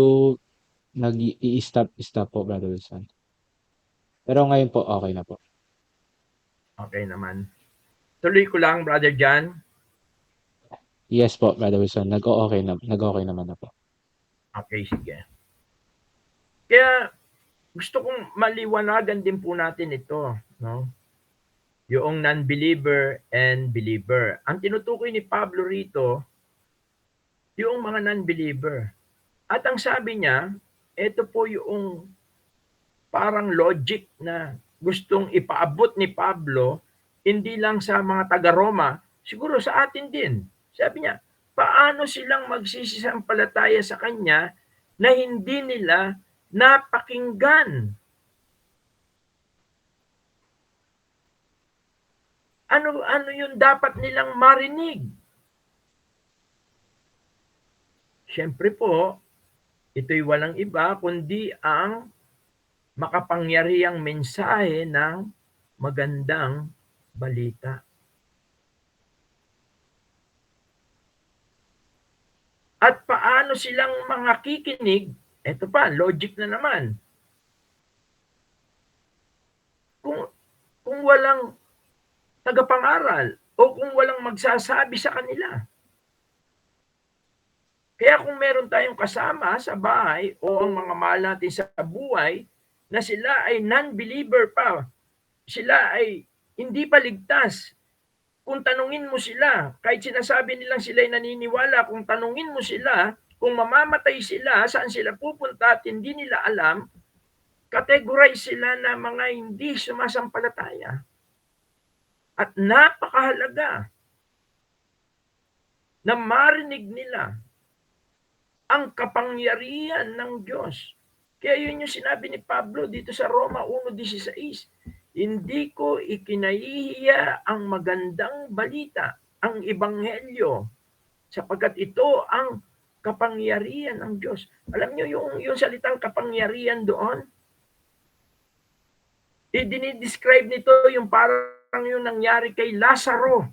nag-i-stop po, Brother Wilson. Pero ngayon po, okay na po. Okay naman. Tuloy ko lang, Brother John. Yes po, Brother Wilson. Nag-okay naman na po. Okay, sige. Kaya gusto kong maliwanagan din po natin ito, no? Yung non-believer and believer. Ang tinutukoy ni Pablo rito, yung mga non-believer. At ang sabi niya, ito po yung parang logic na gustong ipaabot ni Pablo, hindi lang sa mga taga-Roma, siguro sa atin din. Sabi niya, paano silang magsisisampalataya sa Kanya na hindi nila napakinggan? ano yung dapat nilang marinig? Siyempre po, ito'y walang iba kundi ang makapangyarihang mensahe ng magandang balita. At paano silang makikinig? Ito pa, logic na naman. Kung walang tagapangaral o kung walang magsasabi sa kanila. Kaya kung meron tayong kasama sa bahay o ang mga mahal natin sa buhay na sila ay non-believer pa, sila ay hindi pa ligtas, kung tanungin mo sila, kahit sinasabi nilang sila ay naniniwala, kung tanungin mo sila, kung mamamatay sila, saan sila pupunta at hindi nila alam, categorize sila na mga hindi sumasampalataya. At napakahalaga na marinig nila ang kapangyarihan ng Diyos. Kaya yun yung sinabi ni Pablo dito sa Roma 1:16. Hindi ko ikinahihiya ang magandang balita, ang ebanghelyo, sapagkat ito ang kapangyarihan ng Diyos. Alam niyo yung salitang kapangyarihan doon, dinidescribe nito yung parang yung nangyari kay Lazaro,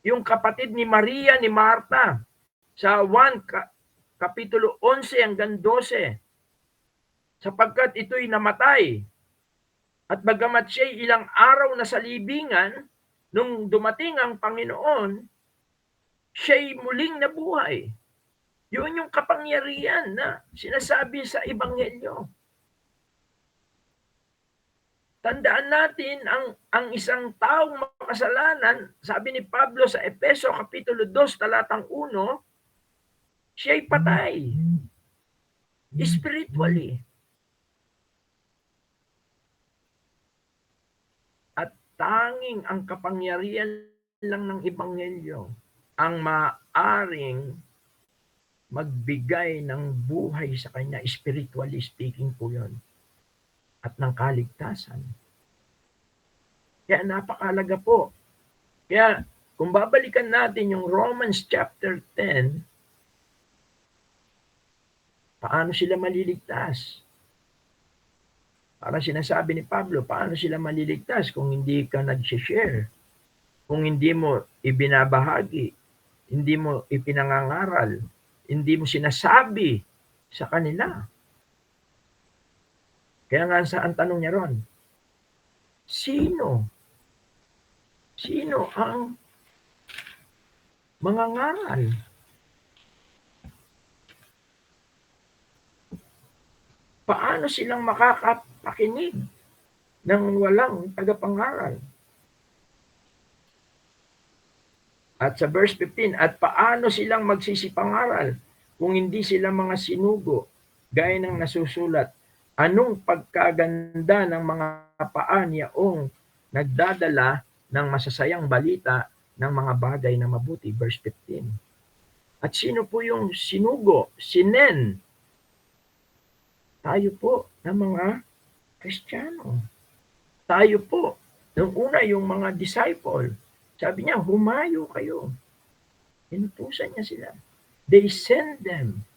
yung kapatid ni Maria, ni Marta, sa 1 Kapitulo 11 hanggang 12. Sapagkat ito'y namatay. At bagamat siya'y ilang araw na sa libingan, nung dumating ang Panginoon, siya'y muling nabuhay. Yun yung kapangyarihan na sinasabi sa Ebanghelyo. Tandaan natin ang isang taong makasalanan, sabi ni Pablo sa Efeso Kapitulo 2, talatang 1, siya'y patay. Spiritually. At tanging ang kapangyarihan lang ng Ebanghelyo ang maaring magbigay ng buhay sa kanya, spiritually speaking po yun, at ng kaligtasan. Kaya napakalaga po. Kaya kung babalikan natin yung Romans chapter 10, paano sila maliligtas? Parang sinasabi ni Pablo, paano sila maliligtas kung hindi ka nag-share? Kung hindi mo ibinabahagi, hindi mo ipinangangaral, hindi mo sinasabi sa kanila. Kaya nga ang tanong niya ron, sino ang mangangaral? Paano silang makakapakinig ng walang tagapangaral? At sa verse 15, at paano silang magsisipangaral kung hindi sila mga sinugo, gaya ng nasusulat, anong pagkaganda ng mga paa niyaong nagdadala ng masasayang balita ng mga bagay na mabuti, verse 15. At sino po yung sinugo? Sinen. Tayo po na mga Kristiyano. Tayo po, nung una yung mga disciple, sabi niya, humayo kayo. Inutusan niya sila. They send them.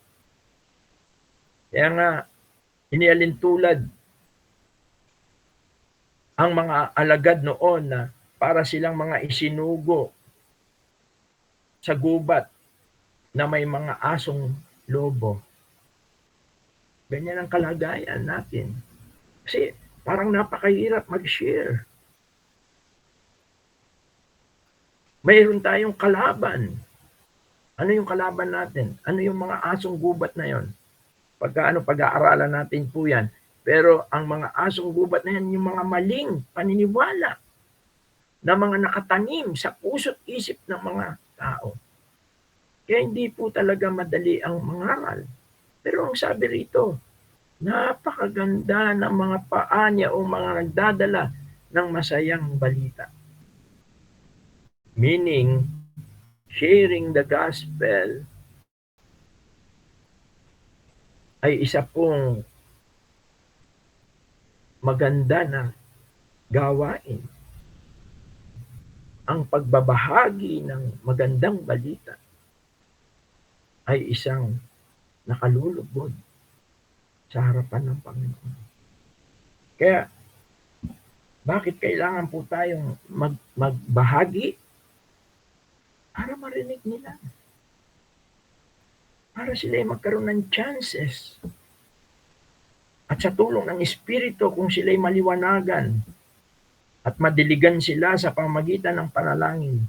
Kaya nga, inialintulad ang mga alagad noon na para silang mga isinugo sa gubat na may mga asong lobo. Ganyan ang kalagayan natin. Kasi parang napakahirap mag-share. Mayroon tayong kalaban. Ano yung kalaban natin? Ano yung mga asong gubat na yon? Pag-aaralan natin po yan. Pero ang mga asong gubat na yan, yung mga maling paniniwala na mga nakatanim sa puso't isip ng mga tao. Kaya hindi po talaga madali ang mangaral. Pero ang sabi rito, napakaganda ng mga paa niya o mga nagdadala ng masayang balita. Meaning, sharing the gospel ay isa pong maganda na gawain. ang pagbabahagi ng magandang balita ay isang nakalulugod sa harapan ng Panginoon. Kaya, bakit kailangan po tayong magbahagi? Para marinig nila. Para sila ay magkaroon ng chances. At sa tulong ng Espiritu, kung sila ay maliwanagan at madiligan sila sa pamamagitan ng panalangin,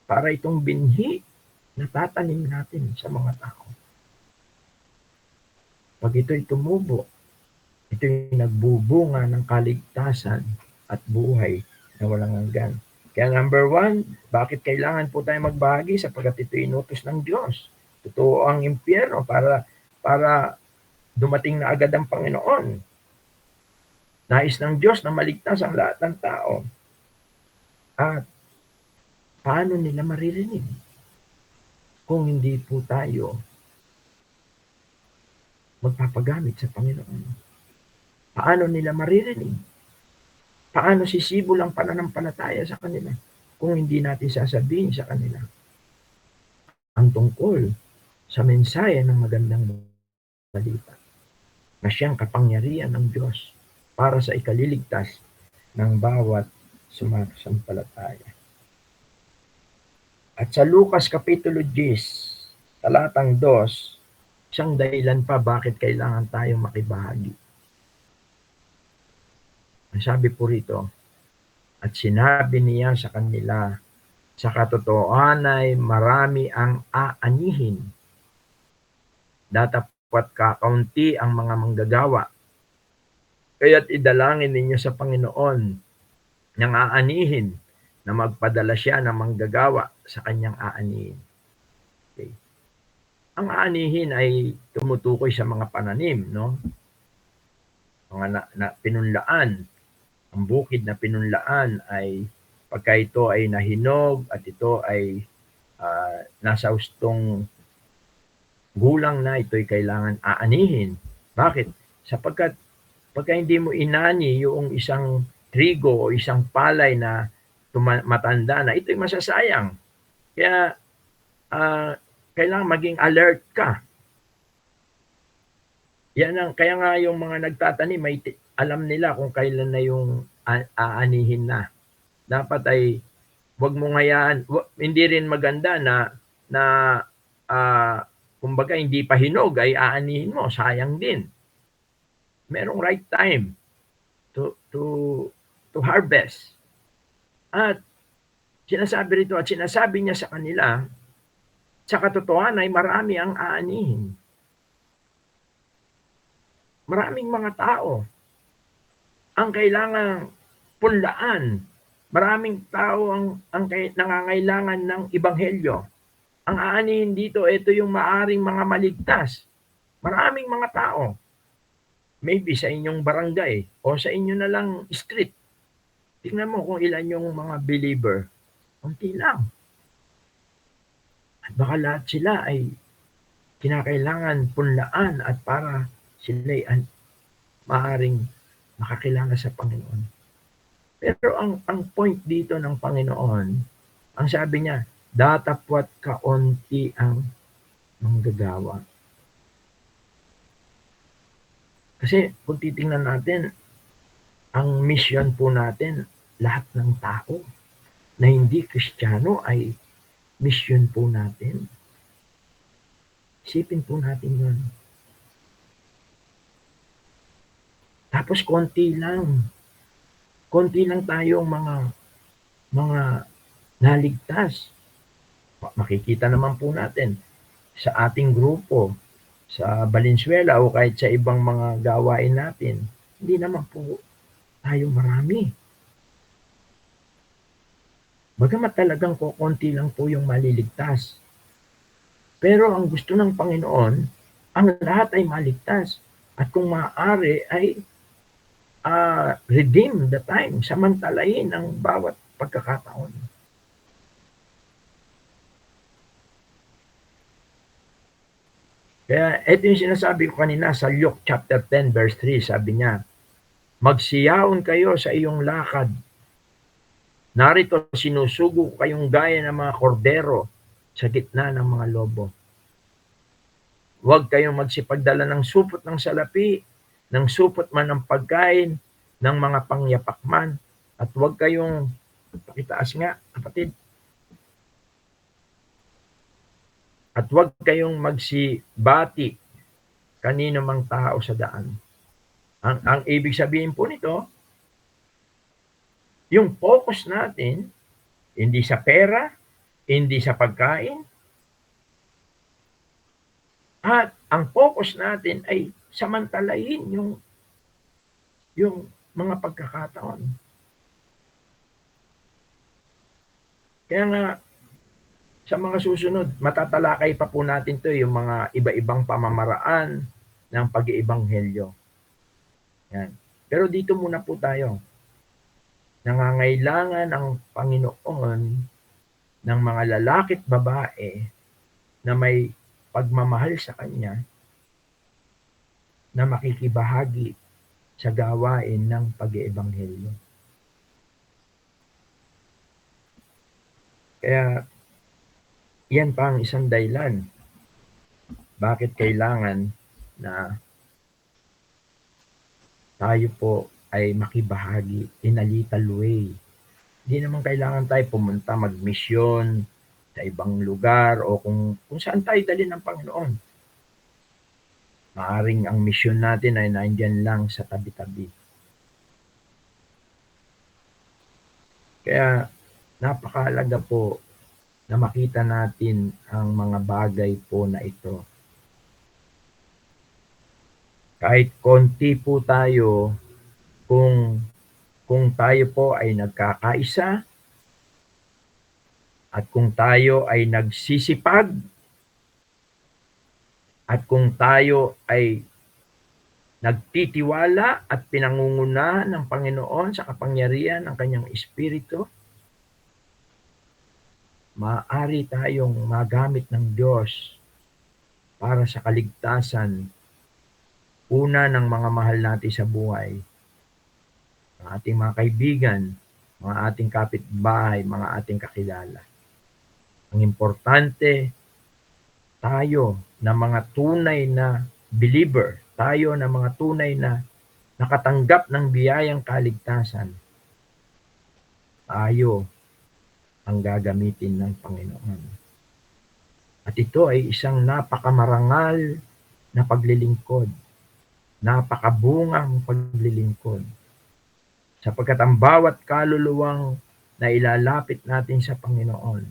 para itong binhi na tatanim natin sa mga tao. Pag ito'y tumubo, ito'y nagbubunga ng kaligtasan at buhay na walang hanggan. Kaya number 1, bakit kailangan po tayo magbahagi? Sapagkat ito'y inutos ng Diyos. Totoo ang impyerno para dumating na agad ang Panginoon. Nais ng Diyos na maligtas ang lahat ng tao. At paano nila maririnig kung hindi po tayo magpapagamit sa Panginoon? Paano nila maririnig? Paano sisibol ang pananampalataya sa kanila kung hindi natin sasabihin sa kanila ang tungkol sa mensahe ng magandang balita na siyang kapangyarihan ng Diyos para sa ikaliligtas ng bawat sumasampalataya. At sa Lucas Kapitulo 10, talatang 2, isang dahilan pa bakit kailangan tayong makibahagi. Ang sabi po rito, at sinabi niya sa kanila, sa katotohanan ay marami ang aanihin. Datapwat kakaunti ang mga manggagawa. Kaya't idalangin ninyo sa Panginoon ng aanihin na magpadala siya ng manggagawa sa kanyang aanihin. Okay. Ang aanihin ay tumutukoy sa mga pananim, no? Mga pinunlaan. Ang bukid na pinunlaan ay pagka ito ay nahinog at ito ay nasa hustong gulang na, ito'y kailangan aanihin. Bakit? Sapagkat pagka hindi mo inani yung isang trigo o isang palay na matanda na, ito'y masasayang. Kaya kailangan maging alert ka. Kaya nga yung mga nagtatanim, alam nila kung kailan na yung aanihin na. Dapat ay wag mo ngayaan, hindi rin maganda na kumbaga hindi pa hinog ay aanihin mo, sayang din. Merong right time to harvest. At sinasabi rito, at sinasabi niya sa kanila, sa katotohanan ay marami ang aanihin. Maraming mga tao ang kailangan punlaan. Maraming tao ang nangangailangan ng ebanghelyo. Ang aanihin dito, ito yung maaring mga maligtas. Maraming mga tao. Maybe sa inyong barangay o sa inyo na lang street. Tingnan mo kung ilan yung mga believer. Kunti lang. At baka lahat sila ay kinakailangan punlaan at para sila ay maaring makakilala sa Panginoon. Pero ang point dito ng Panginoon, ang sabi niya, datapwat kaunti ang manggagawa. Kasi kung titingnan natin, ang mission po natin, lahat ng tao na hindi Kristiyano ay mission po natin. Isipin po natin yun. Tapos konti lang tayong mga naligtas. Makikita naman po natin sa ating grupo, sa Valenzuela o kahit sa ibang mga gawain natin, hindi naman po tayo marami. Bagamat talagang konti lang po yung maliligtas. Pero ang gusto ng Panginoon, ang lahat ay maligtas. At kung maaari ay redeem the time, samantalahin ang bawat pagkakataon. Kaya ito yung sinasabi ko kanina sa Luke chapter 10 verse 3, sabi niya, magsiyaon kayo sa iyong lakad Narito sinusugo ko kayong gaya ng mga kordero sa gitna ng mga lobo. Huwag kayong magsipagdala ng supot ng salapi, ng supot man ng pagkain, ng mga pangyapak man, at huwag kayong, pakitaas nga, kapatid, at huwag kayong magsibati kanino mang tao sa daan. Ang ibig sabihin po nito, yung focus natin, hindi sa pera, hindi sa pagkain, at ang focus natin ay samantalahin yung mga pagkakataon. Kaya nga, sa mga susunod, matatalakay pa po natin to yung mga iba-ibang pamamaraan ng pag-iibanghelyo. Yan. Pero dito muna po tayo. Nangangailangan ang Panginoon ng mga lalaki at babae na may pagmamahal sa Kanya na makikibahagi sa gawain ng pag-iibanghelyo. Kaya yan pa ang isang dahilan bakit kailangan na tayo po ay makibahagi in a little way. Hindi naman kailangan tayo pumunta magmisyon sa ibang lugar o kung saan tayo dalhin ng Panginoon. Maaring ang misyon natin ay nandyan lang sa tabi-tabi. Kaya napakahalaga po na makita natin ang mga bagay po na ito. Kahit konti po tayo, kung tayo po ay nagkakaisa at kung tayo ay nagsisipag at kung tayo ay nagtitiwala at pinangunguna ng Panginoon sa kapangyarihan ng Kanyang Espiritu, maaari tayong magamit ng Diyos para sa kaligtasan, una ng mga mahal natin sa buhay, ang ating mga kaibigan, mga ating kapitbahay, mga ating kakilala. Ang importante, tayo na mga tunay na believer, tayo na mga tunay na nakatanggap ng biyayang kaligtasan, tayo ang gagamitin ng Panginoon. At ito ay isang napakamarangal na paglilingkod, napakabungang paglilingkod. Sapagkat ang bawat kaluluwang na ilalapit natin sa Panginoon,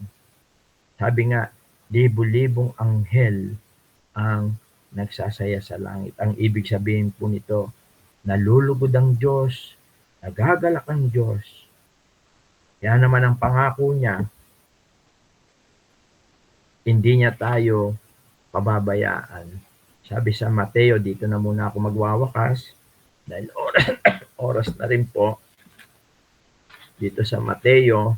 sabi nga, libo-libong anghel ang nagsasaya sa langit. Ang ibig sabihin po nito, nalulugod ang Diyos, nagagalak ang Diyos. Yan naman ang pangako niya, hindi niya tayo pababayaan. Sabi sa Mateo, dito na muna ako magwawakas, dahil oras na rin po. Dito sa Mateo,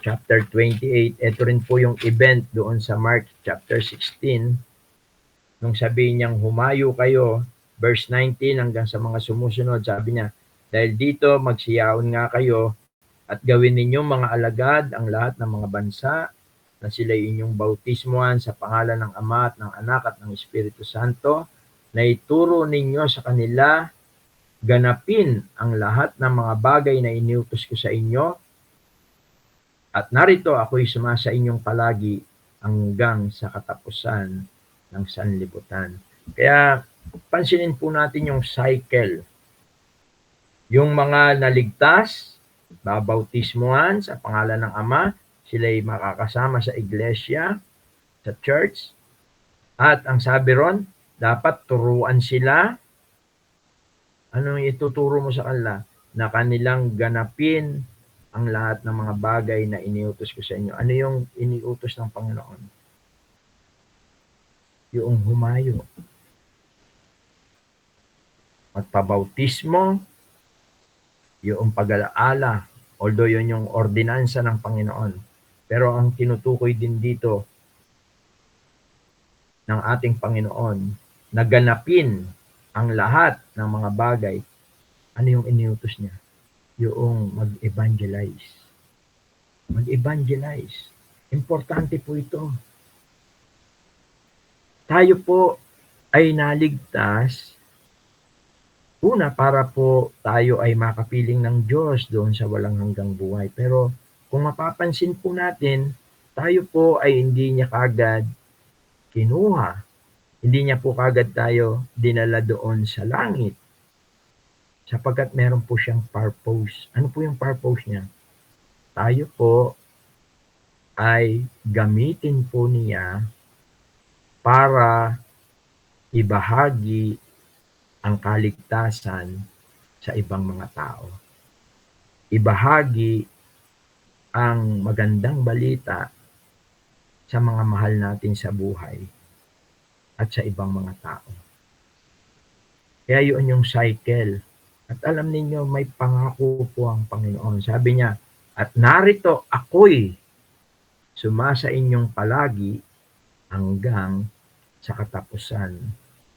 chapter 28, ito rin po yung event doon sa Mark chapter 16, nung sabihin niyang humayo kayo, verse 19 hanggang sa mga sumusunod, sabi niya, dahil dito magsiyaon nga kayo at gawin ninyong mga alagad ang lahat ng mga bansa na sila inyong bautismuhan sa pangalan ng Ama at ng Anak at ng Espiritu Santo, na ituro ninyo sa kanila, ganapin ang lahat ng mga bagay na iniutos ko sa inyo, at narito ako'y sumasa inyong palagi hanggang sa katapusan ng sanlibutan. Kaya pansinin po natin yung cycle. Yung mga naligtas, babautismuhan sa pangalan ng Ama, sila'y makakasama sa iglesia, sa church, at ang sabi ron, dapat turuan sila. Anong ituturo mo sa kanila? Na kanilang ganapin ang lahat ng mga bagay na iniutos ko sa inyo. Ano yung iniutos ng Panginoon? Yung humayo. Magpabautismo, yung pag-alaala, although yun yung ordinansa ng Panginoon. Pero ang tinutukoy din dito ng ating Panginoon, na ganapin ang lahat ng mga bagay. Ano yung iniutos niya? Yung mag-evangelize. mag-evangelize. Importante po ito. Tayo po ay naligtas, una para po tayo ay makapiling ng Diyos doon sa walang hanggang buhay. Pero kung mapapansin po natin, tayo po ay hindi niya kagad kinuha. Hindi niya po kagad tayo dinala doon sa langit. Sapagkat meron po siyang purpose. Ano po yung purpose niya? Tayo po ay gamitin po niya para ibahagi ang kaligtasan sa ibang mga tao. Ibahagi ang magandang balita sa mga mahal natin sa buhay at sa ibang mga tao. Kaya yun yung cycle. At alam ninyo, may pangako po ang Panginoon. Sabi niya, at narito ako'y sumasa inyong palagi hanggang sa katapusan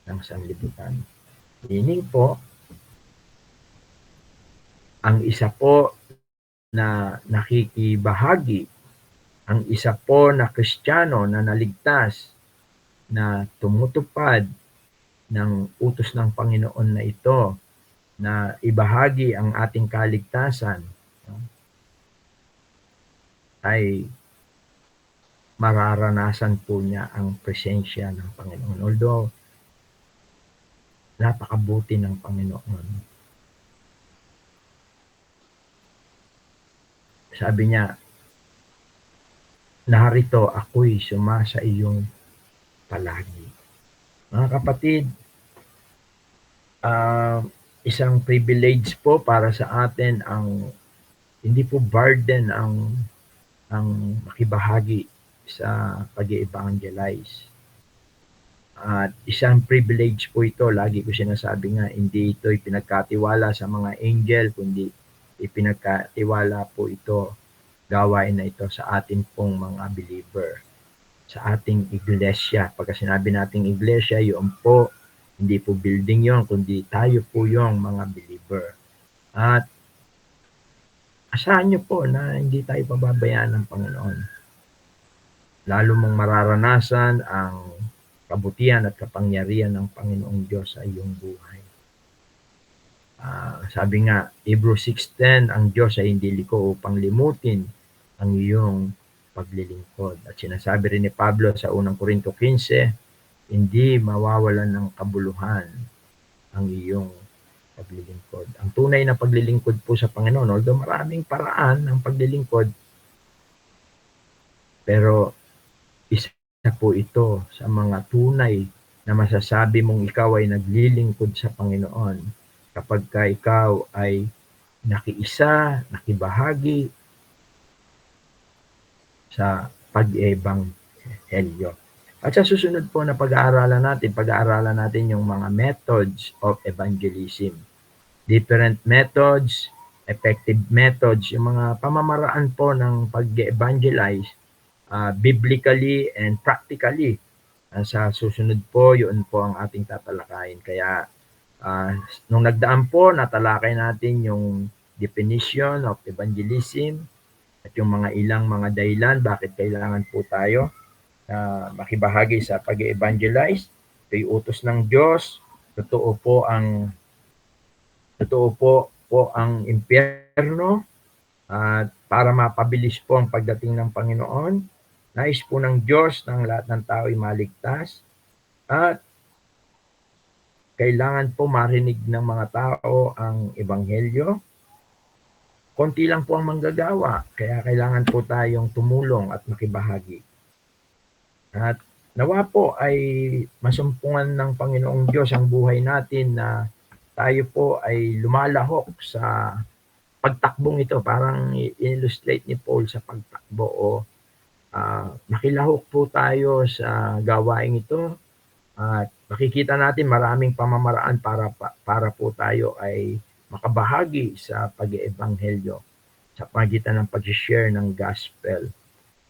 ng sanlibutan. Meaning po, ang isa po na nakikibahagi, ang isa po na Kristiyano na naligtas, na tumutupad ng utos ng Panginoon na ito, na ibahagi ang ating kaligtasan, ay mararanasan po niya ang presensya ng Panginoon. Although, napakabuti ng Panginoon. Sabi niya, narito ako'y sumasa iyong palagi. Mga kapatid, isang privilege po para sa atin ang hindi po burden ang makibahagi sa pag-i-evangelize. At isang privilege po ito, lagi ko sinasabi nga, hindi ito ipinagkatiwala sa mga angel, kundi ipinagkatiwala po ito, gawain na ito sa atin pong mga believer, sa ating iglesia. Pagka sinabi nating iglesia, yun po, hindi po building yon, kundi tayo po yung mga believer. At asahan nyo po na hindi tayo pababayaan ng Panginoon. Lalo mong mararanasan ang kabutihan at kapangyarihan ng Panginoong Diyos sa iyong buhay. Sabi nga, Hebrews 6:10, ang Diyos ay hindi liko upang limutin ang iyong paglilingkod. At sinasabi rin ni Pablo sa unang Korinto 15, hindi mawawalan ng kabuluhan ang iyong paglilingkod. Ang tunay na paglilingkod po sa Panginoon, although maraming paraan ng paglilingkod, pero isa po ito sa mga tunay na masasabi mong ikaw ay naglilingkod sa Panginoon kapag ka ikaw ay nakiisa, nakibahagi sa pag-ebanghelyo. At sa susunod po na pag-aaralan natin yung mga methods of evangelism. Different methods, effective methods, yung mga pamamaraan po ng pag-evangelize biblically and practically. Sa susunod po, yun po ang ating tatalakayin. Kaya nung nagdaan po, natalakay natin yung definition of evangelism at yung mga ilang mga dahilan bakit kailangan po tayo makibahagi sa pag-evangelize. Ito'y utos ng Diyos. Totoo po ang impyerno at para mapabilis po ang pagdating ng Panginoon. Nais po ng Diyos ng lahat ng tao ay maligtas at kailangan po marinig ng mga tao ang ebanghelyo. Konti lang po ang manggagawa, kaya kailangan po tayong tumulong at makibahagi. At nawa po ay masumpungan ng Panginoong Diyos ang buhay natin na tayo po ay lumalahok sa pagtakbong ito. Parang i-illustrate ni Paul sa pagtakbo o makilahok po tayo sa gawaing ito at makikita natin maraming pamamaraan para po tayo ay makabahagi sa pag-iebanghelyo sa pagitan ng pag-share ng gospel.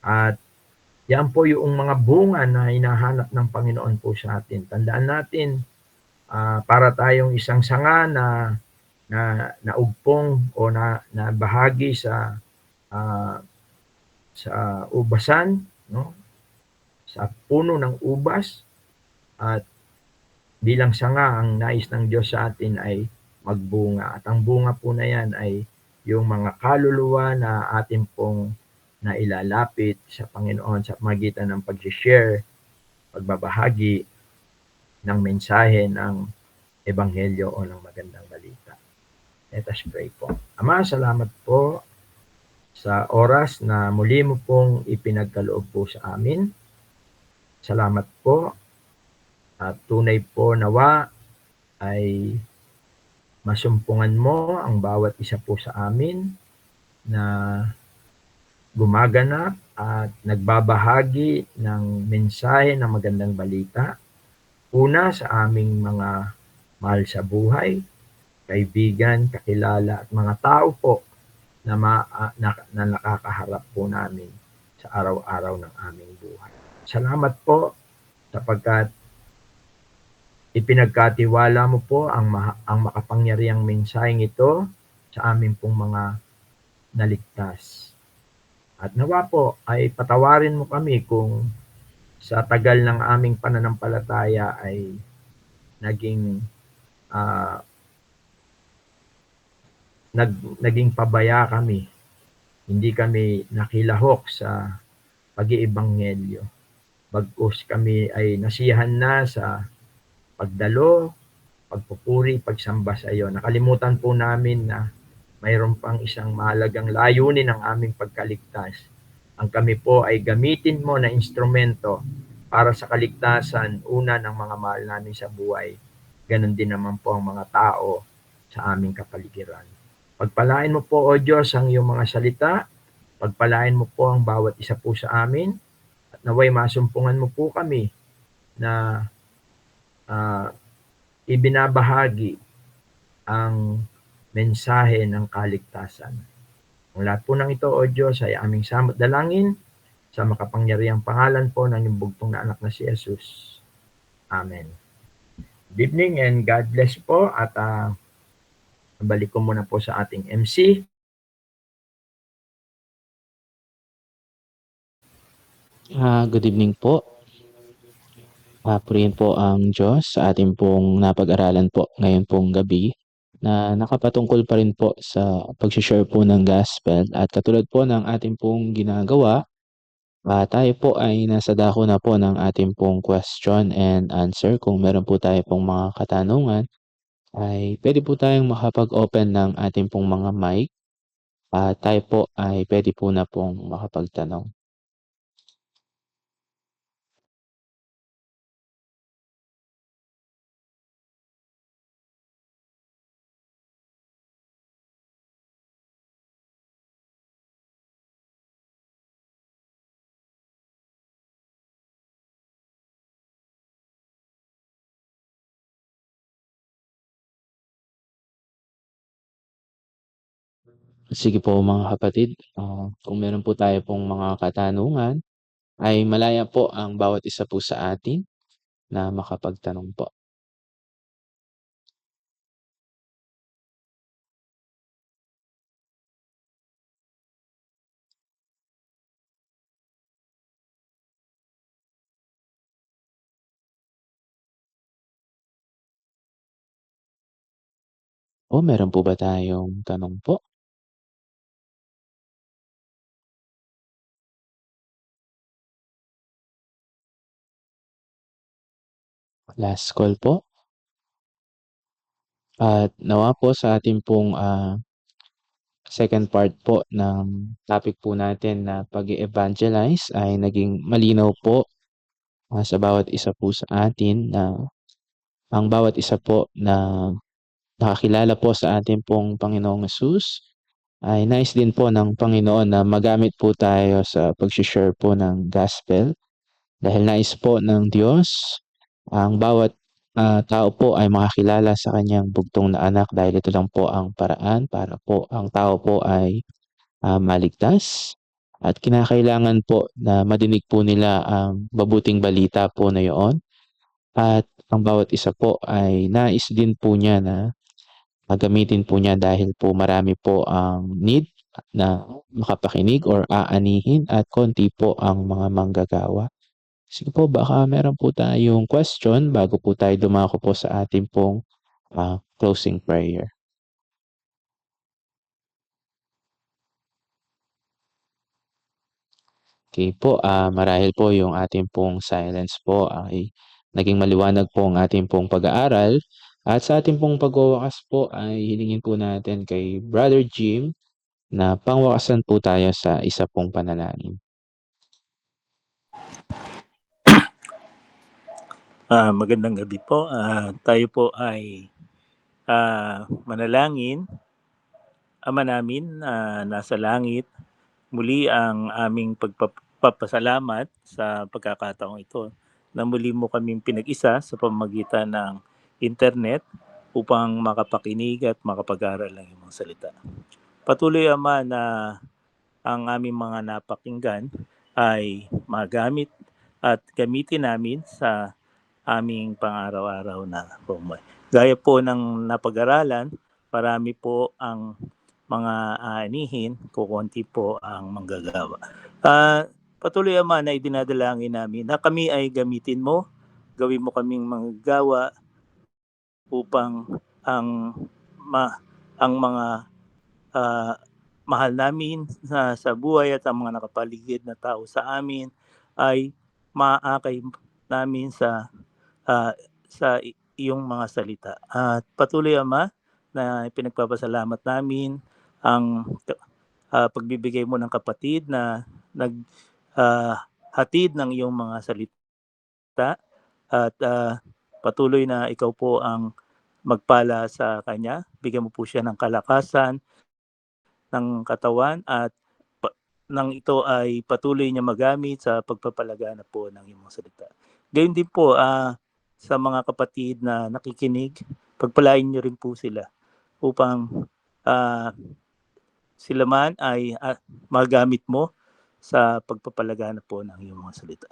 At yan po yung mga bunga na hinahanap ng Panginoon po sa atin. Tandaan natin, para tayong isang sanga na ugpong o na bahagi sa sa ubasan, no? Sa puno ng ubas, at bilang sanga ang nais ng Diyos sa atin ay magbunga. At ang bunga po na yan ay yung mga kaluluwa na atin pong nailalapit sa Panginoon sa magitan ng pag-share, pagbabahagi ng mensahe ng Ebanghelyo o ng magandang balita. Let us pray po. Ama, salamat po sa oras na muli mo pong ipinagkaloob po sa amin. Salamat po at tunay po nawa ay masumpungan mo ang bawat isa po sa amin na gumaganap at nagbabahagi ng mensahe ng magandang balita. Una sa aming mga mahal sa buhay, kaibigan, kakilala at mga tao po na nakakaharap po namin sa araw-araw ng aming buhay. Salamat po sapagkat ipinagkatiwala mo po ang makapangyarihang mensaheng ito sa amin pong mga naligtas. At nawa po ay patawarin mo kami kung sa tagal ng aming pananampalataya ay naging naging pabaya kami. Hindi kami nakilahok sa pag-iebanghelyo. Bagkus kami ay nasiyahan na sa pagdalo, pagpupuri, pagsamba sa iyo. Nakalimutan po namin na mayroon pang isang mahalagang layunin ng aming pagkaligtas. Ang kami po ay gamitin mo na instrumento para sa kaligtasan, una ng mga mahal namin sa buhay. Ganon din naman po ang mga tao sa aming kapaligiran. Pagpalain mo po, O Diyos, ang iyong mga salita. Pagpalain mo po ang bawat isa po sa amin. At naway masumpungan mo po kami na ibinabahagi ang mensahe ng kaligtasan. Ang lahat po ng ito, O Diyos, ay aming samot dalangin sa makapangyarihang pangalan po ng iyong bugtong na anak na si Jesus. Amen. Good evening and God bless po. At balik ko muna po sa ating MC. Good evening po. Purihin po ang Diyos sa ating pong napag-aralan po ngayon pong gabi na nakapatungkol pa rin po sa pag-share po ng gospel. At katulad po ng ating pong ginagawa, tayo po ay nasa dako na po ng ating pong question and answer. Kung meron po tayo pong mga katanungan, ay pwede po tayong makapag-open ng ating pong mga mic. Tayo po ay pwede po na pong makapagtanong. Sige po mga kapatid, kung meron po tayo pong mga katanungan, ay malaya po ang bawat isa po sa atin na makapagtanong po. Meron po ba tayong tanong po? Last call po. At nawa po sa ating pong second part po ng topic po natin na pag-e-evangelize ay naging malinaw po sa bawat isa po sa atin na ang bawat isa po na nakakilala po sa ating pong Panginoong Hesus ay nais din po ng Panginoon na magamit po tayo sa pag-share po ng gospel dahil nais po ng Diyos ang bawat tao po ay makakilala sa kanyang bugtong na anak dahil ito lang po ang paraan para po ang tao po ay maligtas at kinakailangan po na madinig po nila ang mabuting balita po na iyon at ang bawat isa po ay nais din po niya na gamitin po niya dahil po marami po ang need na makapakinig or aanihin at konti po ang mga manggagawa. Sige po, baka meron po tayong question bago po tayo dumako po sa ating pong closing prayer. Okay po, marahil po yung ating pong silence po ay naging maliwanag po ang ating pong pag-aaral. At sa ating pong pagwawakas po ay hilingin po natin kay Brother Jim na pangwakasan po tayo sa isa pong panalangin. Magandang gabi po. Tayo po ay manalangin. Ama namin nasa langit, muli ang aming pagpapasalamat sa pagkakataong ito na muli mo kaming pinag-isa sa pamamagitan ng internet upang makapakinig at makapag-aral ng iyong salita. Patuloy, Ama, na ang aming mga napakinggan ay magamit at gamitin namin sa aming pang-araw-araw na buhay. Gaya po ng napag-aralan, marami po ang mga aanihin, kukunti po ang manggagawa. Patuloy, Ama, na idinadalangin namin na kami ay gamitin mo, gawin mo kaming manggagawa upang ang mga mahal namin sa buhay at ang mga nakapaligid na tao sa amin ay maaakay namin sa iyong mga salita. At patuloy, Ama, na pinagpapasalamat namin ang pagbibigay mo ng kapatid na hatid ng iyong mga salita at patuloy na ikaw po ang magpala sa kanya. Bigyan mo po siya ng kalakasan, ng katawan at nang ito ay patuloy niya magamit sa pagpapalaganap po ng iyong mga salita. Gayon din po sa mga kapatid na nakikinig, pagpalain niyo rin po sila upang sila man ay magamit mo sa pagpapalaganap po ng iyong mga salita.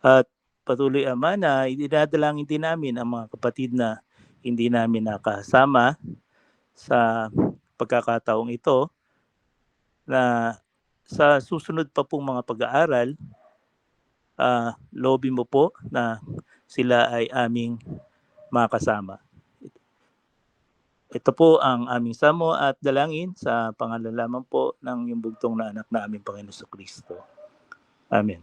At patuloy, Ama, na idinadalangin din namin ang mga kapatid na hindi namin nakasama sa pagkakataong ito na sa susunod pa pong mga pag-aaral, loobin mo po na sila ay aming makasama. Ito po ang aming samo at dalangin sa pangalan lamang po ng iyong bugtong na anak na aming Panginoon Kristo. Amen.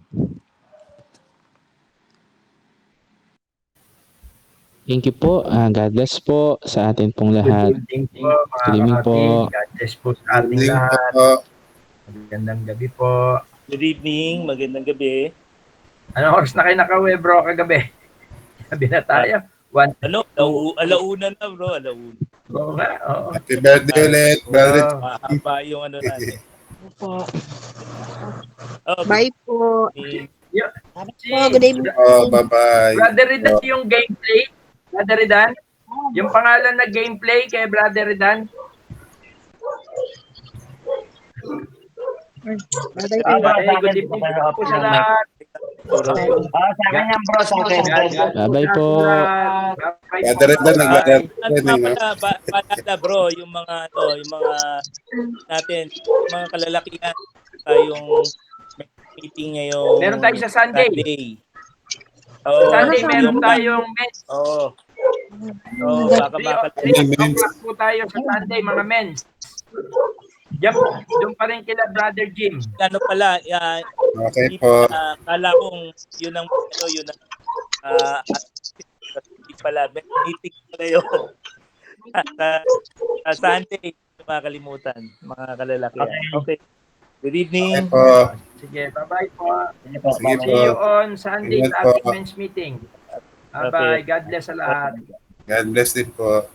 Thank you po. God bless po sa atin pong lahat. Good evening po, mga Good evening po. kapatid. God bless po sa ating lahat. Magandang gabi po. Good evening, magandang gabi. Anong oras na kayo nakauwi, bro, kagabi? Sabi na tayo. Alauna na, bro, alauna. Oo nga, oo. Happy birthday ulit, brother. Mahaba yung natin. Po. Oh, Bye po. Good evening. Bye-bye. Brother Ridan, yung gameplay. Brother Ridan, yung pangalan na gameplay kay Brother Ridan. Good evening po sa lahat. Sa akin yan, bro, sa akin. Bye-bye po. Brother Ridan, naglalaro. Paalala, bro, yung mga natin, mga kalalakihan, tayong meeting ngayong Meron tayo sa Sunday. Sunday meron tayong men's. Baka 3 o'clock po tayo sa Sunday, mga men's. Doon pa rin kila Brother Jim. Ano pala, Okay po. kala kong yun ang hindi pala, meeting pala yun. Sunday, makakalimutan, mga kalalakihan. Okay. Good evening. Okay po. Sige, bye-bye po. Sige See po. you on Sunday Ingat sa po. ating men's meeting. Bye-bye. God bless sa lahat. God bless din po.